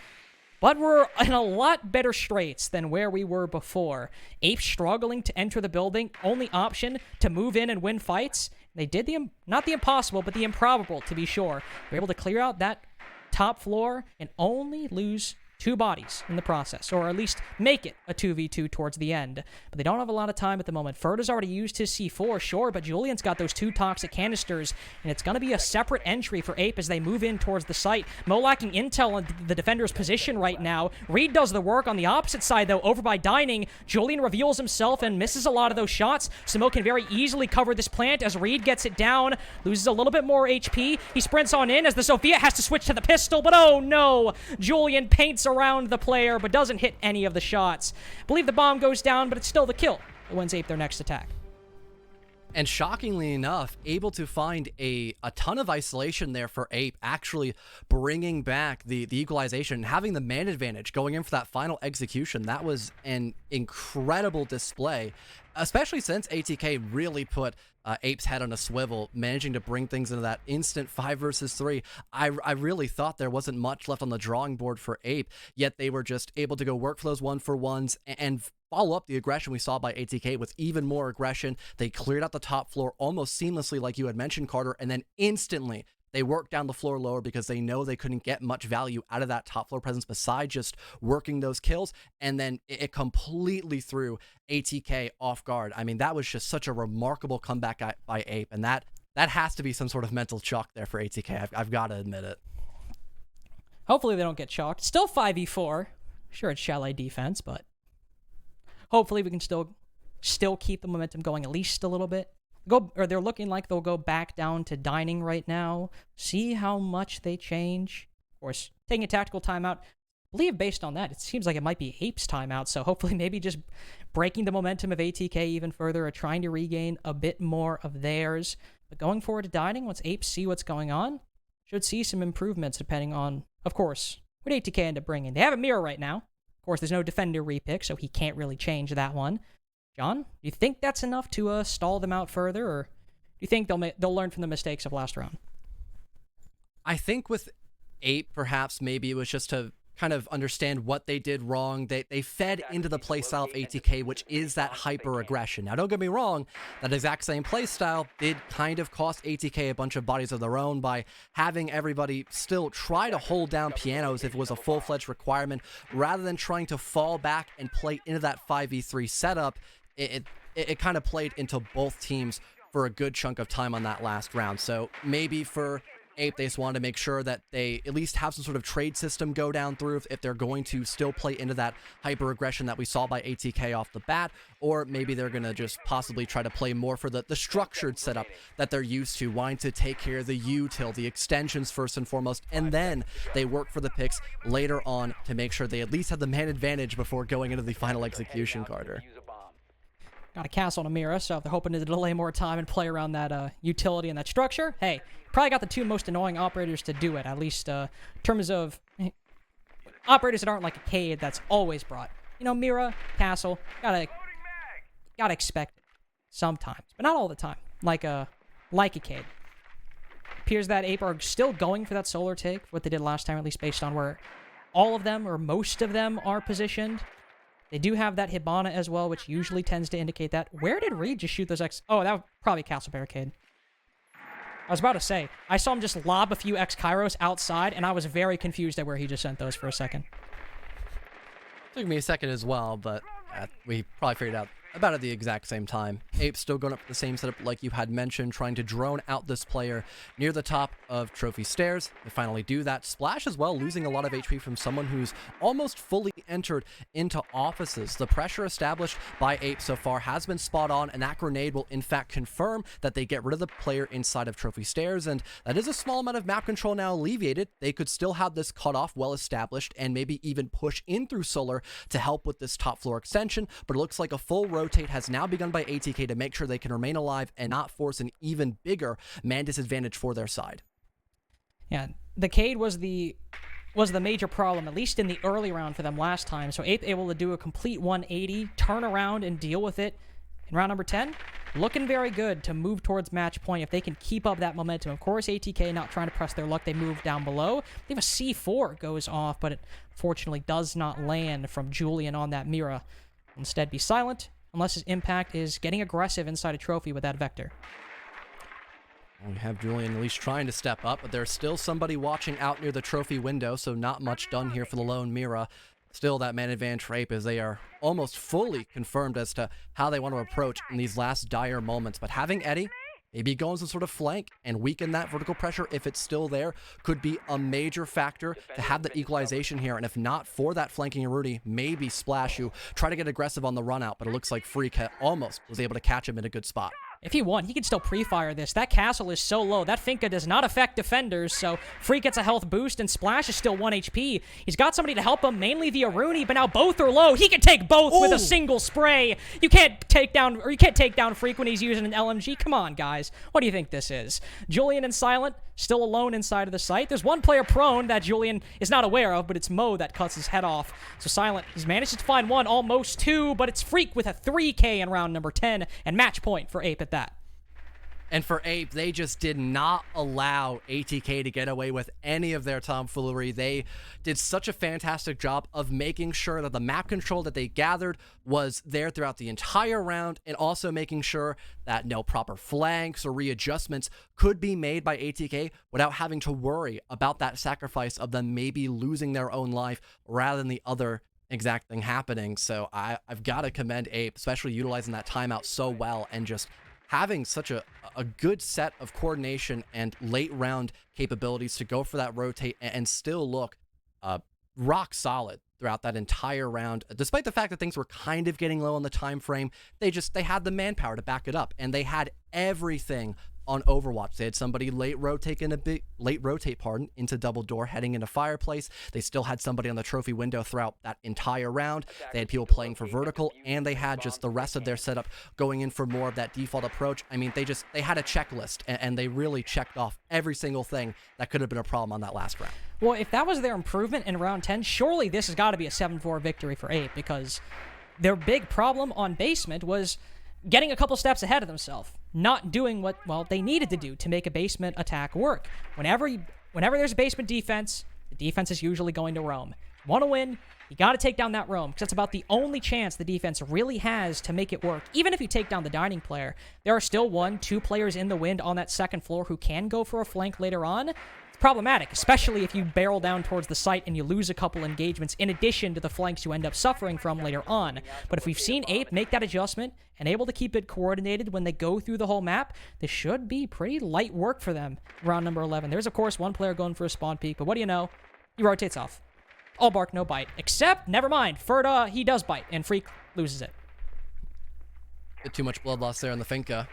But we're in a lot better straits than where we were before. Ape struggling to enter the building. Only option to move in and win fights. They did not the impossible, but the improbable, to be sure. They're able to clear out that top floor and only lose 2 bodies in the process, or at least make it a 2v2 towards the end. But they don't have a lot of time at the moment. Ferda's already used his C4, sure, but Julian's got those 2 toxic canisters, and it's going to be a separate entry for Ape as they move in towards the site. Mo lacking intel on the defender's position right now. Reed does the work on the opposite side, though, over by Dining. Julian reveals himself and misses a lot of those shots. Samo can very easily cover this plant as Reed gets it down, loses a little bit more HP. He sprints on in as the Sophia has to switch to the pistol, but oh no! Julian paints around the player, but doesn't hit any of the shots. I believe the bomb goes down, but it's still the kill that wins Ape their next attack. And shockingly enough, able to find a ton of isolation there for Ape, actually bringing back the equalization and having the man advantage going in for that final execution. That was an incredible display, especially since ATK really put Ape's head on a swivel, managing to bring things into that instant 5 versus 3. I really thought there wasn't much left on the drawing board for Ape, yet they were just able to go work for those 1-for-1s and follow up the aggression we saw by ATK with even more aggression. They cleared out the top floor almost seamlessly, like you had mentioned, Carter, and then instantly they worked down the floor lower because they know they couldn't get much value out of that top floor presence besides just working those kills, and then it completely threw ATK off guard. I mean, that was just such a remarkable comeback by Ape, and that has to be some sort of mental shock there for ATK. I've got to admit it. Hopefully they don't get shocked. Still 5v4. Sure, it's chalet defense, but hopefully we can still keep the momentum going at least a little bit. They're looking like they'll go back down to Dining right now. See how much they change. Of course, taking a tactical timeout. I believe based on that, it seems like it might be Ape's timeout. So hopefully maybe just breaking the momentum of ATK even further or trying to regain a bit more of theirs. But going forward to Dining, once Ape see what's going on, should see some improvements depending on, of course, what ATK end up bringing. They have a mirror right now. Of course, there's no defender repick, so he can't really change that one. John, do you think that's enough to stall them out further, or do you think they'll learn from the mistakes of last round? I think with Ape, perhaps maybe it was just to kind of understand what they did wrong. They fed into the playstyle of ATK, which is that hyper-aggression. Now, don't get me wrong, that exact same playstyle did kind of cost ATK a bunch of bodies of their own by having everybody still try to hold down pianos if it was a full-fledged requirement, rather than trying to fall back and play into that 5v3 setup. It kind of played into both teams for a good chunk of time on that last round. So maybe for Ape, they just wanted to make sure that they at least have some sort of trade system go down through if they're going to still play into that hyper aggression that we saw by ATK off the bat, or maybe they're going to just possibly try to play more for the structured setup that they're used to, wanting to take care of the util, the extensions first and foremost, and then they work for the picks later on to make sure they at least have the man advantage before going into the final execution, Carter. Got a castle and a mirror, so if they're hoping to delay more time and play around that utility and that structure, hey, probably got the 2 most annoying operators to do it, at least in terms of operators that aren't like a Cade that's always brought. You know, Mira, Castle, gotta expect it sometimes, but not all the time, like a Cade. Appears that Ape are still going for that solar take, what they did last time, at least based on where all of them, or most of them, are positioned. They do have that Hibana as well, which usually tends to indicate that. Where did Reed just shoot those X? Oh, that was probably Castle Barricade. I was about to say, I saw him just lob a few X-Kairos outside, and I was very confused at where he just sent those for a second. Took me a second as well, but we probably figured out about at the exact same time. Ape still going up the same setup like you had mentioned, trying to drone out this player near the top of Trophy Stairs. They finally do that. Splash as well, losing a lot of HP from someone who's almost fully entered into offices. The pressure established by Ape so far has been spot on, and that grenade will in fact confirm that they get rid of the player inside of Trophy Stairs, and that is a small amount of map control now alleviated. They could still have this cut off well established and maybe even push in through Solar to help with this top floor extension, but it looks like a full rotate has now begun by ATK to make sure they can remain alive and not force an even bigger man disadvantage for their side. Yeah, the Cade was the major problem, at least in the early round for them last time. So Ape able to do a complete 180, turn around and deal with it in round number 10. Looking very good to move towards match point if they can keep up that momentum. Of course, ATK not trying to press their luck. They move down below. They have a C4 goes off, but it fortunately does not land from Julian on that Mira. Instead, be silent unless his impact is getting aggressive inside a trophy with that Vector. We have Julian at least trying to step up, but there's still somebody watching out near the trophy window, so not much done here for the lone Mira. Still that man advantage for Ape as they are almost fully confirmed as to how they want to approach in these last dire moments. But having Eddie maybe go on some sort of flank and weaken that vertical pressure if it's still there could be a major factor to have the equalization here. And if not for that flanking Rudy, maybe Splash, who try to get aggressive on the run out, but it looks like Freak almost was able to catch him in a good spot. If he won, he could still pre-fire this. That castle is so low. That Finka does not affect defenders, so Freak gets a health boost, and Splash is still 1 HP. He's got somebody to help him, mainly the Aruni, but now both are low. He can take both with a single spray. You can't take down Freak when he's using an LMG. Come on, guys. What do you think this is? Julian and Silent still alone inside of the site. There's one player prone that Julian is not aware of, but it's Mo that cuts his head off. So Silent, he's managed to find one, almost two, but it's Freak with a 3K in round number 10, and match point for Ape at that. And for Ape, they just did not allow ATK to get away with any of their tomfoolery. They did such a fantastic job of making sure that the map control that they gathered was there throughout the entire round, and also making sure that no proper flanks or readjustments could be made by ATK without having to worry about that sacrifice of them maybe losing their own life rather than the other exact thing happening. So I've got to commend Ape, especially utilizing that timeout so well and just having such a good set of coordination and late round capabilities to go for that rotate and still look rock solid throughout that entire round. Despite the fact that things were kind of getting low on the time frame, they had the manpower to back it up, and they had everything on Overwatch. They had somebody late rotate into double door heading into fireplace. They still had somebody on the trophy window throughout that entire round. They had people playing for vertical, and they had just the rest of their setup going in for more of that default approach. I mean, they had a checklist, and they really checked off every single thing that could have been a problem on that last round. Well, if that was their improvement in round 10, surely this has got to be a 7-4 victory for Ape, because their big problem on basement was getting a couple steps ahead of themselves, not doing what, well, they needed to do to make a basement attack work. Whenever there's a basement defense, the defense is usually going to roam. Want to win, you got to take down that roam, because that's about the only chance the defense really has to make it work. Even if you take down the dining player, there are still 1-2 players in the wind on that second floor who can go for a flank later on. Problematic, especially if you barrel down towards the site and you lose a couple engagements in addition to the flanks you end up suffering from later on. But if we've seen Ape make that adjustment and able to keep it coordinated when they go through the whole map, this should be pretty light work for them round number 11. There's, of course, one player going for a spawn peek, but what do you know? He rotates off. All bark, no bite. Except, never mind, Ferda, he does bite, and Freak loses it. Bit too much blood loss there on the Finka.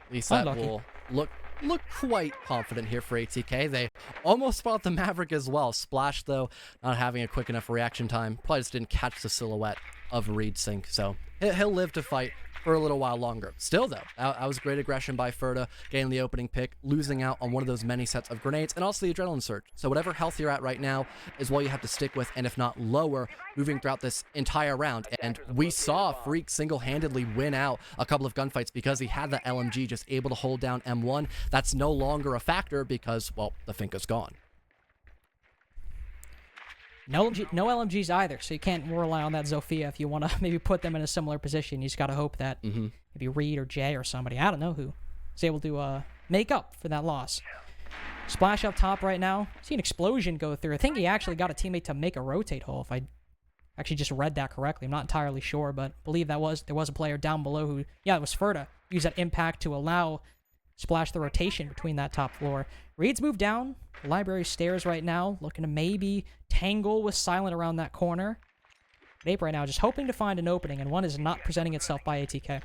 At least that will look quite confident here for ATK. They almost spot the Maverick as well. Splash, though, not having a quick enough reaction time. Probably just didn't catch the silhouette of Reed Sink, so he'll live to fight for a little while longer. Still, though, that was great aggression by Ferda, getting the opening pick, losing out on one of those many sets of grenades, and also the adrenaline surge. So whatever health you're at right now is what you have to stick with, and if not lower, moving throughout this entire round. And we saw Freak single-handedly win out a couple of gunfights because he had the LMG just able to hold down M1. That's no longer a factor because, well, the Finka's gone. No LMGs either, so you can't rely on that Zofia if you want to maybe put them in a similar position. You just got to hope that maybe Reed or Jay or somebody, I don't know who, is able to make up for that loss. Splash up top right now. See an explosion go through. I think he actually got a teammate to make a rotate hole, if I actually just read that correctly. I'm not entirely sure, but believe there was a player down below who, yeah, it was Ferda, used that impact to allow Splash the rotation between that top floor. Reed's moved down the library stairs right now, looking to maybe tangle with Silent around that corner. But Ape right now just hoping to find an opening, and one is not presenting itself by ATK.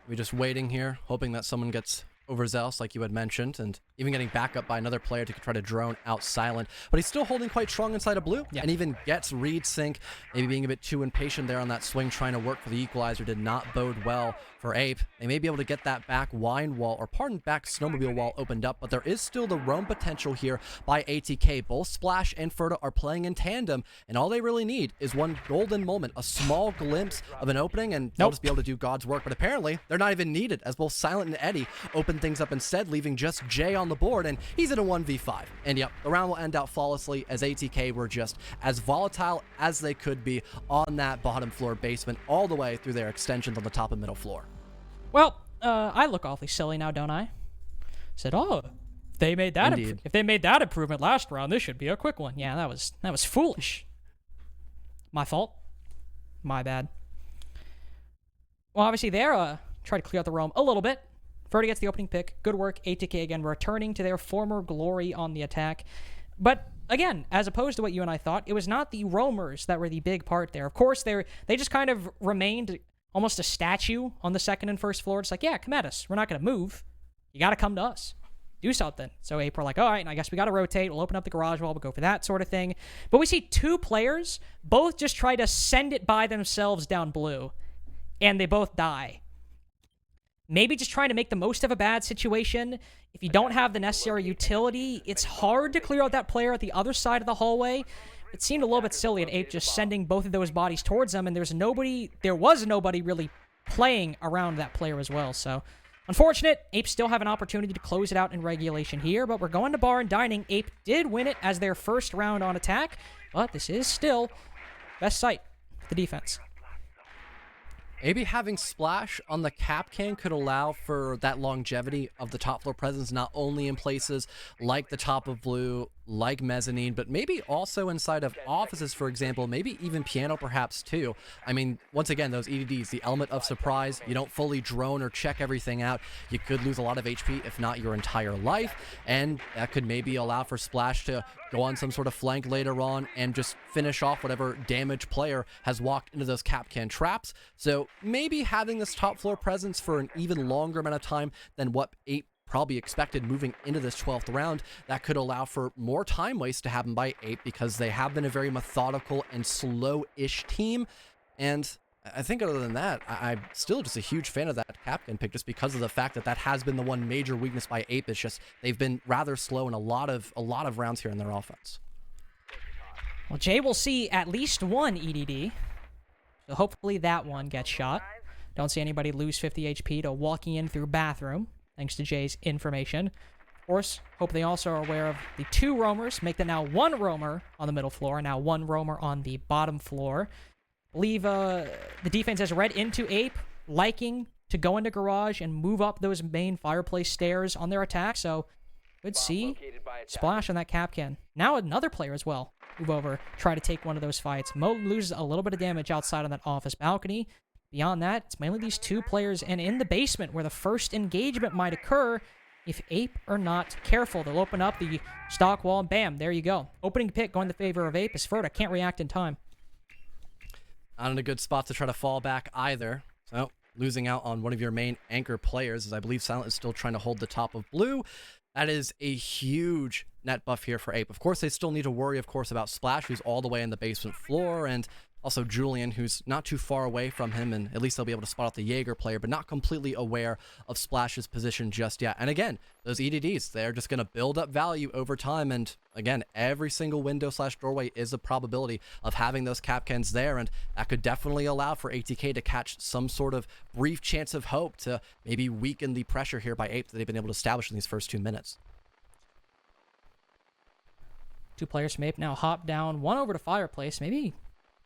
We're just waiting here, hoping that someone gets overzealous, like you had mentioned, and even getting back up by another player to try to drone out Silent. But he's still holding quite strong inside of blue, and even gets Reed Sink. Maybe being a bit too impatient there on that swing, trying to work for the equalizer did not bode well for Ape. They may be able to get that back wine wall, or pardon, back snowmobile wall opened up, but there is still the roam potential here by ATK. Both Splash and Ferda are playing in tandem, and all they really need is one golden moment, a small glimpse of an opening, and they'll just be able to do God's work. But apparently, they're not even needed, as both Silent and Eddie open things up instead, leaving just Jay on the board, and he's in a 1v5. And yep, the round will end out flawlessly, as ATK were just as volatile as they could be on that bottom floor basement, all the way through their extensions on the top and middle floor. Well, I look awfully silly now, don't I? said, oh, they made that Indeed. if they made that improvement last round, this should be a quick one. Yeah, that was foolish. My fault. My bad. Well, obviously they're try to clear out the roam a little bit. Ferdy gets the opening pick. Good work. ATK again returning to their former glory on the attack. But again, as opposed to what you and I thought, it was not the roamers that were the big part there. Of course, they just kind of remained almost a statue on the second and first floor. It's like, yeah, come at us. We're not going to move. You got to come to us. Do something. So Ape were like, all right, I guess we got to rotate. We'll open up the garage wall. We'll go for that sort of thing. But we see two players both just try to send it by themselves down blue, and they both die. Maybe just trying to make the most of a bad situation. If you don't have the necessary utility, it's hard to clear out that player at the other side of the hallway. It seemed a little bit silly at Ape just sending both of those bodies towards them, and there was nobody really playing around that player as well. So, unfortunate. Ape still have an opportunity to close it out in regulation here, but we're going to bar and dining. Ape did win it as their first round on attack, but this is still best sight for the defense. Maybe having Splash on the cap can could allow for that longevity of the top floor presence, not only in places like the top of blue, like mezzanine, but maybe also inside of offices, for example, maybe even piano perhaps too. I mean, once again, those EDDs, the element of surprise, you don't fully drone or check everything out. You could lose a lot of HP, if not your entire life, and that could maybe allow for Splash to go on some sort of flank later on and just finish off whatever damaged player has walked into those cap can traps. So maybe having this top floor presence for an even longer amount of time than what 8 probably expected moving into this 12th round, that could allow for more time waste to happen by 8 because they have been a very methodical and slow-ish team. And I think other than that, I'm still just a huge fan of that Capcan pick just because of the fact that that has been the one major weakness by 8. It's just they've been rather slow in a lot of rounds here in their offense. Well, Jay will see at least one EDD, so hopefully that one gets shot. Don't see anybody lose 50 HP to walking in through bathroom, thanks to Jay's information. Of course, hope they also are aware of the 2 roamers, make that now 1 roamer on the middle floor, now 1 roamer on the bottom floor. Believe the defense has read into Ape, liking to go into garage and move up those main fireplace stairs on their attack, so good see. Splash on that Capcan. Now another player as well. Move over, try to take one of those fights. Mo loses a little bit of damage outside on that office balcony. Beyond that, it's mainly these 2 players and in the basement where the first engagement might occur if Ape are not careful. They'll open up the stock wall and bam, there you go. Opening pick going in the favor of Ape as Ferda can't react in time. Not in a good spot to try to fall back either. So losing out on one of your main anchor players, as I believe Silent is still trying to hold the top of blue. That is a huge net buff here for Ape. Of course, they still need to worry, of course, about Splash, who's all the way in the basement floor, and also Julian, who's not too far away from him, and at least they'll be able to spot out the Jaeger player, but not completely aware of Splash's position just yet. And again, those EDDs, they're just going to build up value over time, and again, every single window/doorway is a probability of having those Capcans there, and that could definitely allow for ATK to catch some sort of brief chance of hope to maybe weaken the pressure here by Ape that they've been able to establish in these first 2 minutes. 2 players from Ape now hop down, 1 over to fireplace, maybe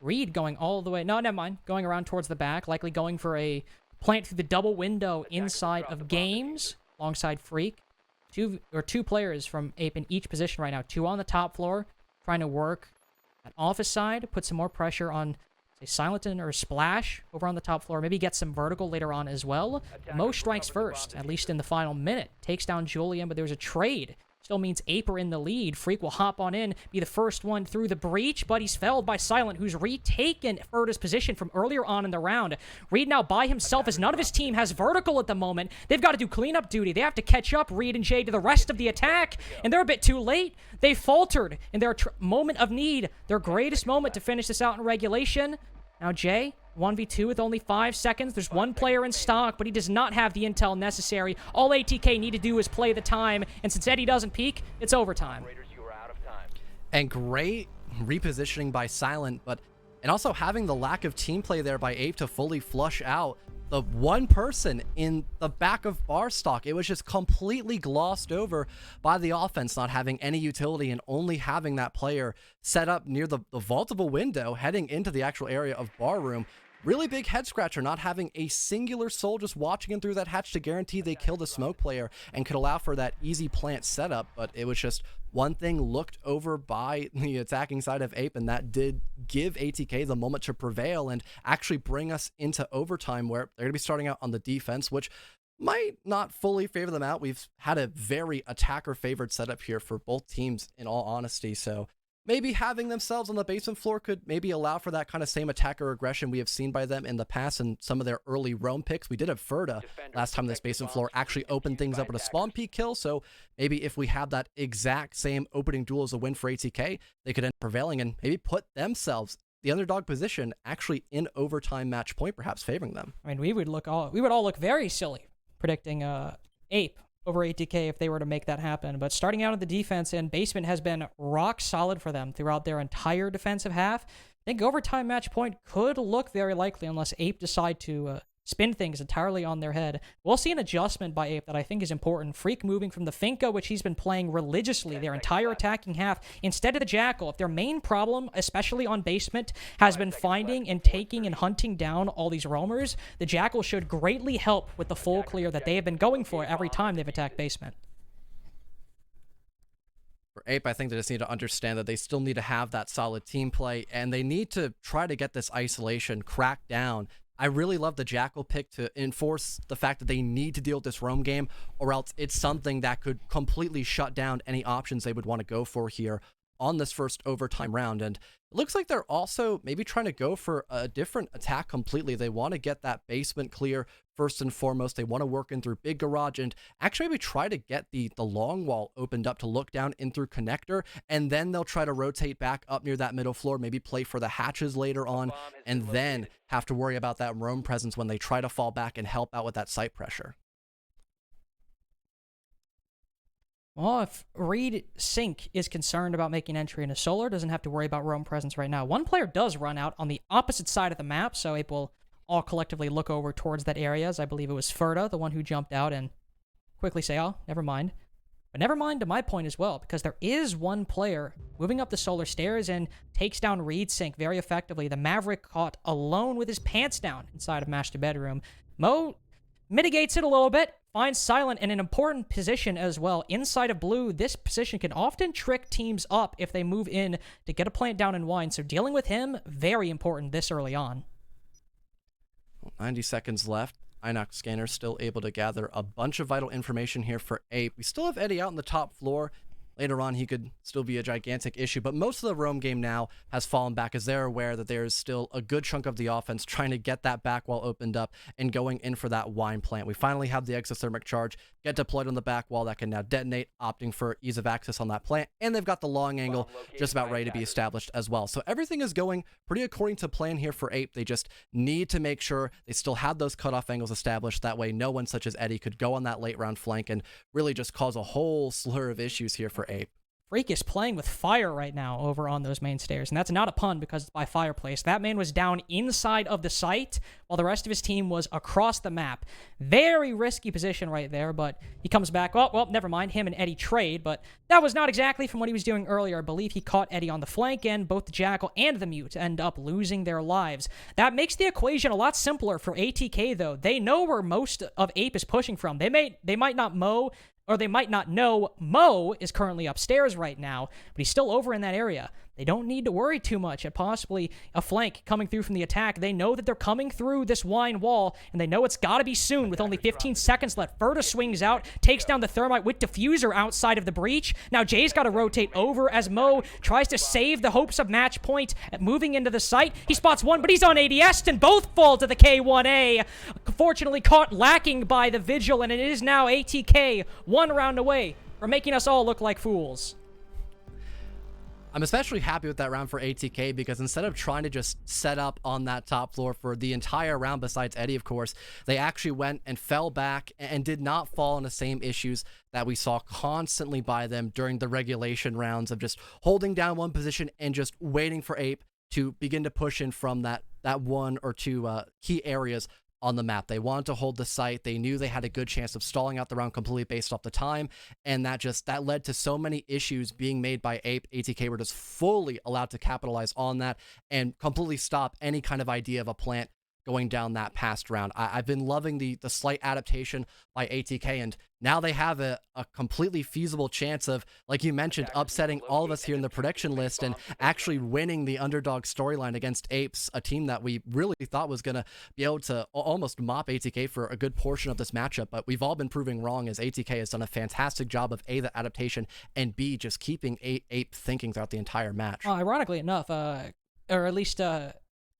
Reed going all the way. No, never mind. Going around towards the back, likely going for a plant through the double window inside of games alongside Freak. 2 players from Ape in each position right now. 2 on the top floor, trying to work at office side, put some more pressure on, say, Silenton or Splash over on the top floor. Maybe get some vertical later on as well. Mo strikes first, at least in the final minute. Takes down Julian, but there's a trade. Still means Ape are in the lead. Freak will hop on in, be the first one through the breach, but he's felled by Silent, who's retaken Ferda's position from earlier on in the round. Reed now by himself, as none of his team has vertical at the moment. They've got to do cleanup duty. They have to catch up, Reed and Jay, to the rest of the attack, and they're a bit too late. They faltered in their moment of need, their greatest moment to finish this out in regulation. Now Jay, 1v2 with only 5 seconds. There's 1 player in stock, but he does not have the intel necessary. All ATK need to do is play the time, and since Eddie doesn't peek, it's overtime. And great repositioning by Silent, and also having the lack of team play there by Ape to fully flush out the 1 person in the back of bar stock. It was just completely glossed over by the offense, not having any utility and only having that player set up near the vaultable window heading into the actual area of bar room. really big head scratcher not having a singular soul just watching in through that hatch to guarantee they kill the smoke player and could allow for that easy plant setup. But it was just one thing looked over by the attacking side of Ape, and that did give ATK the moment to prevail and actually bring us into overtime, where they're going to be starting out on the defense, which might not fully favor them out. We've had a very attacker favored setup here for both teams, in all honesty. So maybe having themselves on the basement floor could maybe allow for that kind of same attacker aggression we have seen by them in the past in some of their early roam picks. We did have Ferda last time this basement floor actually opened things up with a spawn peak kill. So maybe if we have that exact same opening duel as a win for ATK, they could end up prevailing and maybe put themselves, the underdog position, actually in overtime match point, perhaps favoring them. I mean, we would all look very silly predicting Ape over ATK if they were to make that happen. But starting out at the defense, and basement has been rock solid for them throughout their entire defensive half. I think overtime match point could look very likely unless Ape decide to spin things entirely on their head. We'll see an adjustment by Ape that I think is important. Freak moving from the Finka, which he's been playing religiously their entire attacking half, instead of the Jackal. If their main problem, especially on basement, has been finding and taking and hunting down all these roamers, the Jackal should greatly help with the full clear that they have been going for every time they've attacked basement. For Ape, I think they just need to understand that they still need to have that solid team play, and they need to try to get this isolation cracked down. I really love the Jackal pick to enforce the fact that they need to deal with this roam game, or else it's something that could completely shut down any options they would want to go for here on this first overtime round. And it looks like they're also maybe trying to go for a different attack completely. They want to get that basement clear first and foremost. They want to work in through big garage and actually maybe try to get the long wall opened up to look down in through connector, and then they'll try to rotate back up near that middle floor, maybe play for the hatches later on, and then have to worry about that roam presence when they try to fall back and help out with that site pressure. Well, if Reed Sink is concerned about making entry into Solar, doesn't have to worry about roam presence right now. One player does run out on the opposite side of the map, so Ape will all collectively look over towards that area, as I believe it was Ferda, the one who jumped out, and quickly say, oh, never mind. But never mind to my point as well, because there is one player moving up the Solar stairs and takes down Reed Sink very effectively. The Maverick caught alone with his pants down inside of Master Bedroom. Mo mitigates it a little bit, finds Silent in an important position as well. Inside of blue, this position can often trick teams up if they move in to get a plant down and wind, so dealing with him, very important this early on. 90 seconds left. Inox Scanner still able to gather a bunch of vital information here for Ape. We still have Eddie out on the top floor. Later on, he could still be a gigantic issue, but most of the roam game now has fallen back as they're aware that there's still a good chunk of the offense trying to get that back wall opened up and going in for that wine plant. We finally have the exothermic charge get deployed on the back wall that can now detonate, opting for ease of access on that plant, and they've got the long angle just about ready to be established as well. So everything is going pretty according to plan here for Ape. They just need to make sure they still have those cutoff angles established. That way no one such as Eddie could go on that late round flank and really just cause a whole slur of issues here for Ape. Freak is playing with fire right now over on those main stairs, and that's not a pun because it's by fireplace. That man was down inside of the site while the rest of his team was across the map. Very risky position right there, but he comes back. Oh, well, never mind. Him and Eddie trade, but that was not exactly from what he was doing earlier. I believe he caught Eddie on the flank end. Both the Jackal and the Mute end up losing their lives. That makes the equation a lot simpler for ATK, though. They know where most of Ape is pushing from. They might not mow, or they might not know Mo is currently upstairs right now, but he's still over in that area. They don't need to worry too much at possibly a flank coming through from the attack. They know that they're coming through this wine wall, and they know it's got to be soon with only 15 seconds left. Ferda swings out, takes down the Thermite with Diffuser outside of the breach. Now Jay's got to rotate over as Mo tries to save the hopes of match point at moving into the site. He spots one, but he's on ADS, and both fall to the K1A. Fortunately caught lacking by the Vigil, and it is now ATK one round away from making us all look like fools. I'm especially happy with that round for ATK because instead of trying to just set up on that top floor for the entire round, besides Eddie, of course, they actually went and fell back and did not fall on the same issues that we saw constantly by them during the regulation rounds of just holding down one position and just waiting for Ape to begin to push in from that one or two key areas on the map. They wanted to hold the site. They knew they had a good chance of stalling out the round completely based off the time, and that led to so many issues being made by Ape. ATK were just fully allowed to capitalize on that and completely stop any kind of idea of a plant going down that past round. I've been loving the slight adaptation by ATK, and now they have a completely feasible chance of, like you mentioned, upsetting all of us here in the prediction list and actually winning the underdog storyline against Apes, a team that we really thought was going to be able to almost mop ATK for a good portion of this matchup. But we've all been proving wrong, as ATK has done a fantastic job of A, the adaptation, and B, just keeping Ape thinking throughout the entire match. Ironically enough, or at least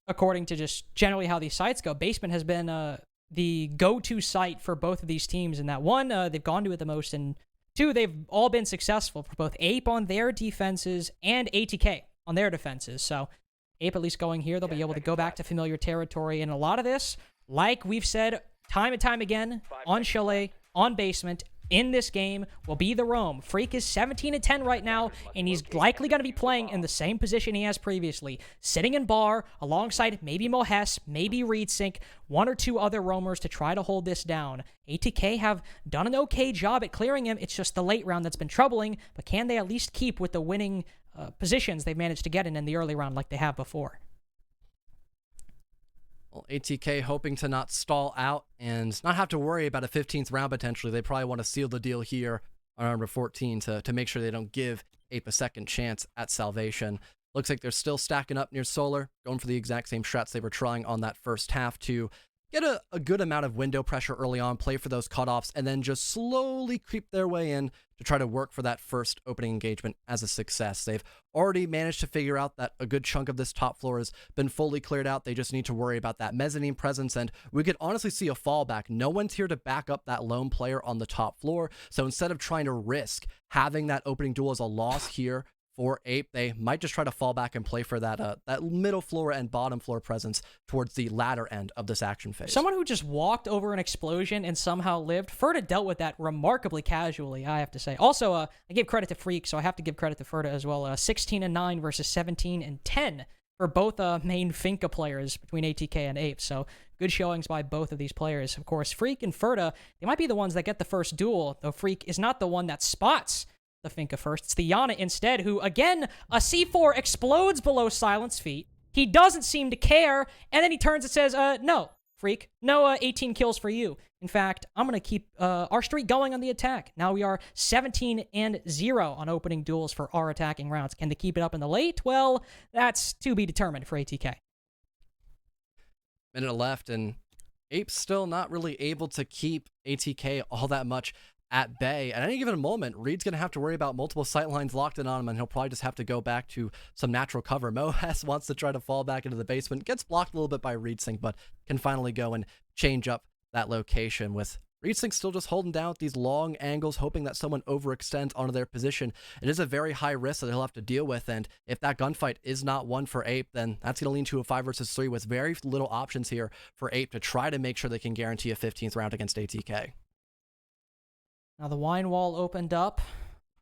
according to just generally how these sites go, Basement has been the go-to site for both of these teams, in that one, they've gone to it the most, and two, they've all been successful for both Ape on their defenses and ATK on their defenses. So Ape at least going here, they'll be able to go back to familiar territory, and a lot of this, like we've said time and time again, on Chalet, on Basement, in this game, will be the roam. Freak is 17-10 right now, and he's likely going to be playing in the same position he has previously, sitting in bar alongside maybe Mohes, maybe ReedSync, one or two other roamers to try to hold this down. ATK have done an okay job at clearing him. It's just the late round that's been troubling, but can they at least keep with the winning positions they've managed to get in the early round like they have before? Well, ATK hoping to not stall out and not have to worry about a 15th round potentially. They probably want to seal the deal here on number 14 to make sure they don't give Ape a second chance at salvation. Looks like they're still stacking up near Solar, going for the exact same strats they were trying on that first half to get a good amount of window pressure early on, play for those cutoffs, and then just slowly creep their way in to try to work for that first opening engagement as a success. They've already managed to figure out that a good chunk of this top floor has been fully cleared out. They just need to worry about that mezzanine presence, and we could honestly see a fallback. No one's here to back up that lone player on the top floor, so instead of trying to risk having that opening duel as a loss here for Ape, they might just try to fall back and play for that that middle floor and bottom floor presence towards the latter end of this action phase. Someone who just walked over an explosion and somehow lived. Ferda dealt with that remarkably casually, I have to say. Also, I gave credit to Freak, so I have to give credit to Ferda as well. 16-9 versus 17-10 for both main Finca players between ATK and Ape. So good showings by both of these players. Of course, Freak and Ferda, they might be the ones that get the first duel, though Freak is not the one that spots the Finca first. It's the Yana instead, who, again, a C4 explodes below Silent's feet. He doesn't seem to care, and then he turns and says, no, Freak, no 18 kills for you. In fact, I'm going to keep our streak going on the attack. Now we are 17-0 on opening duels for our attacking rounds. Can they keep it up in the late? Well, that's to be determined for ATK. Minute left, and Ape's still not really able to keep ATK all that much at bay. At any given moment, Reed's going to have to worry about multiple sight lines locked in on him, and he'll probably just have to go back to some natural cover. Mohes wants to try to fall back into the basement, gets blocked a little bit by ReedSync, but can finally go and change up that location, with ReedSync still just holding down with these long angles, hoping that someone overextends onto their position. It is a very high risk that he'll have to deal with, and if that gunfight is not one for Ape, then that's going to lean to a 5 versus 3 with very little options here for Ape to try to make sure they can guarantee a 15th round against ATK. Now the wine wall opened up,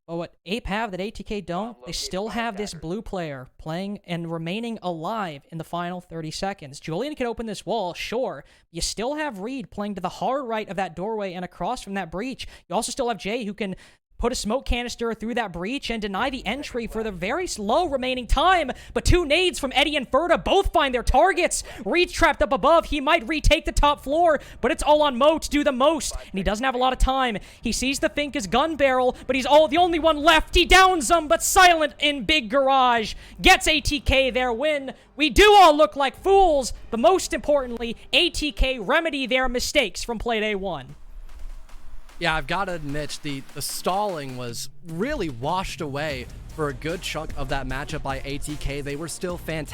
but what Ape have that ATK don't, they still have this blue player playing and remaining alive in the final 30 seconds. Julian can open this wall, sure. You still have Reed playing to the hard right of that doorway and across from that breach. You also still have Jay, who can put a smoke canister through that breach and deny the entry for the very slow remaining time. But two nades from Eddie and Ferda both find their targets. Reed's trapped up above. He might retake the top floor, but it's all on Mo to do the most, and he doesn't have a lot of time. He sees the Finca's gun barrel, but he's the only one left. He downs them, but Silent in big garage gets ATK their win. We do all look like fools, but most importantly, ATK remedy their mistakes from Playday 1. Yeah, I've got to admit, the stalling was really washed away for a good chunk of that matchup by ATK. They were still fantastic.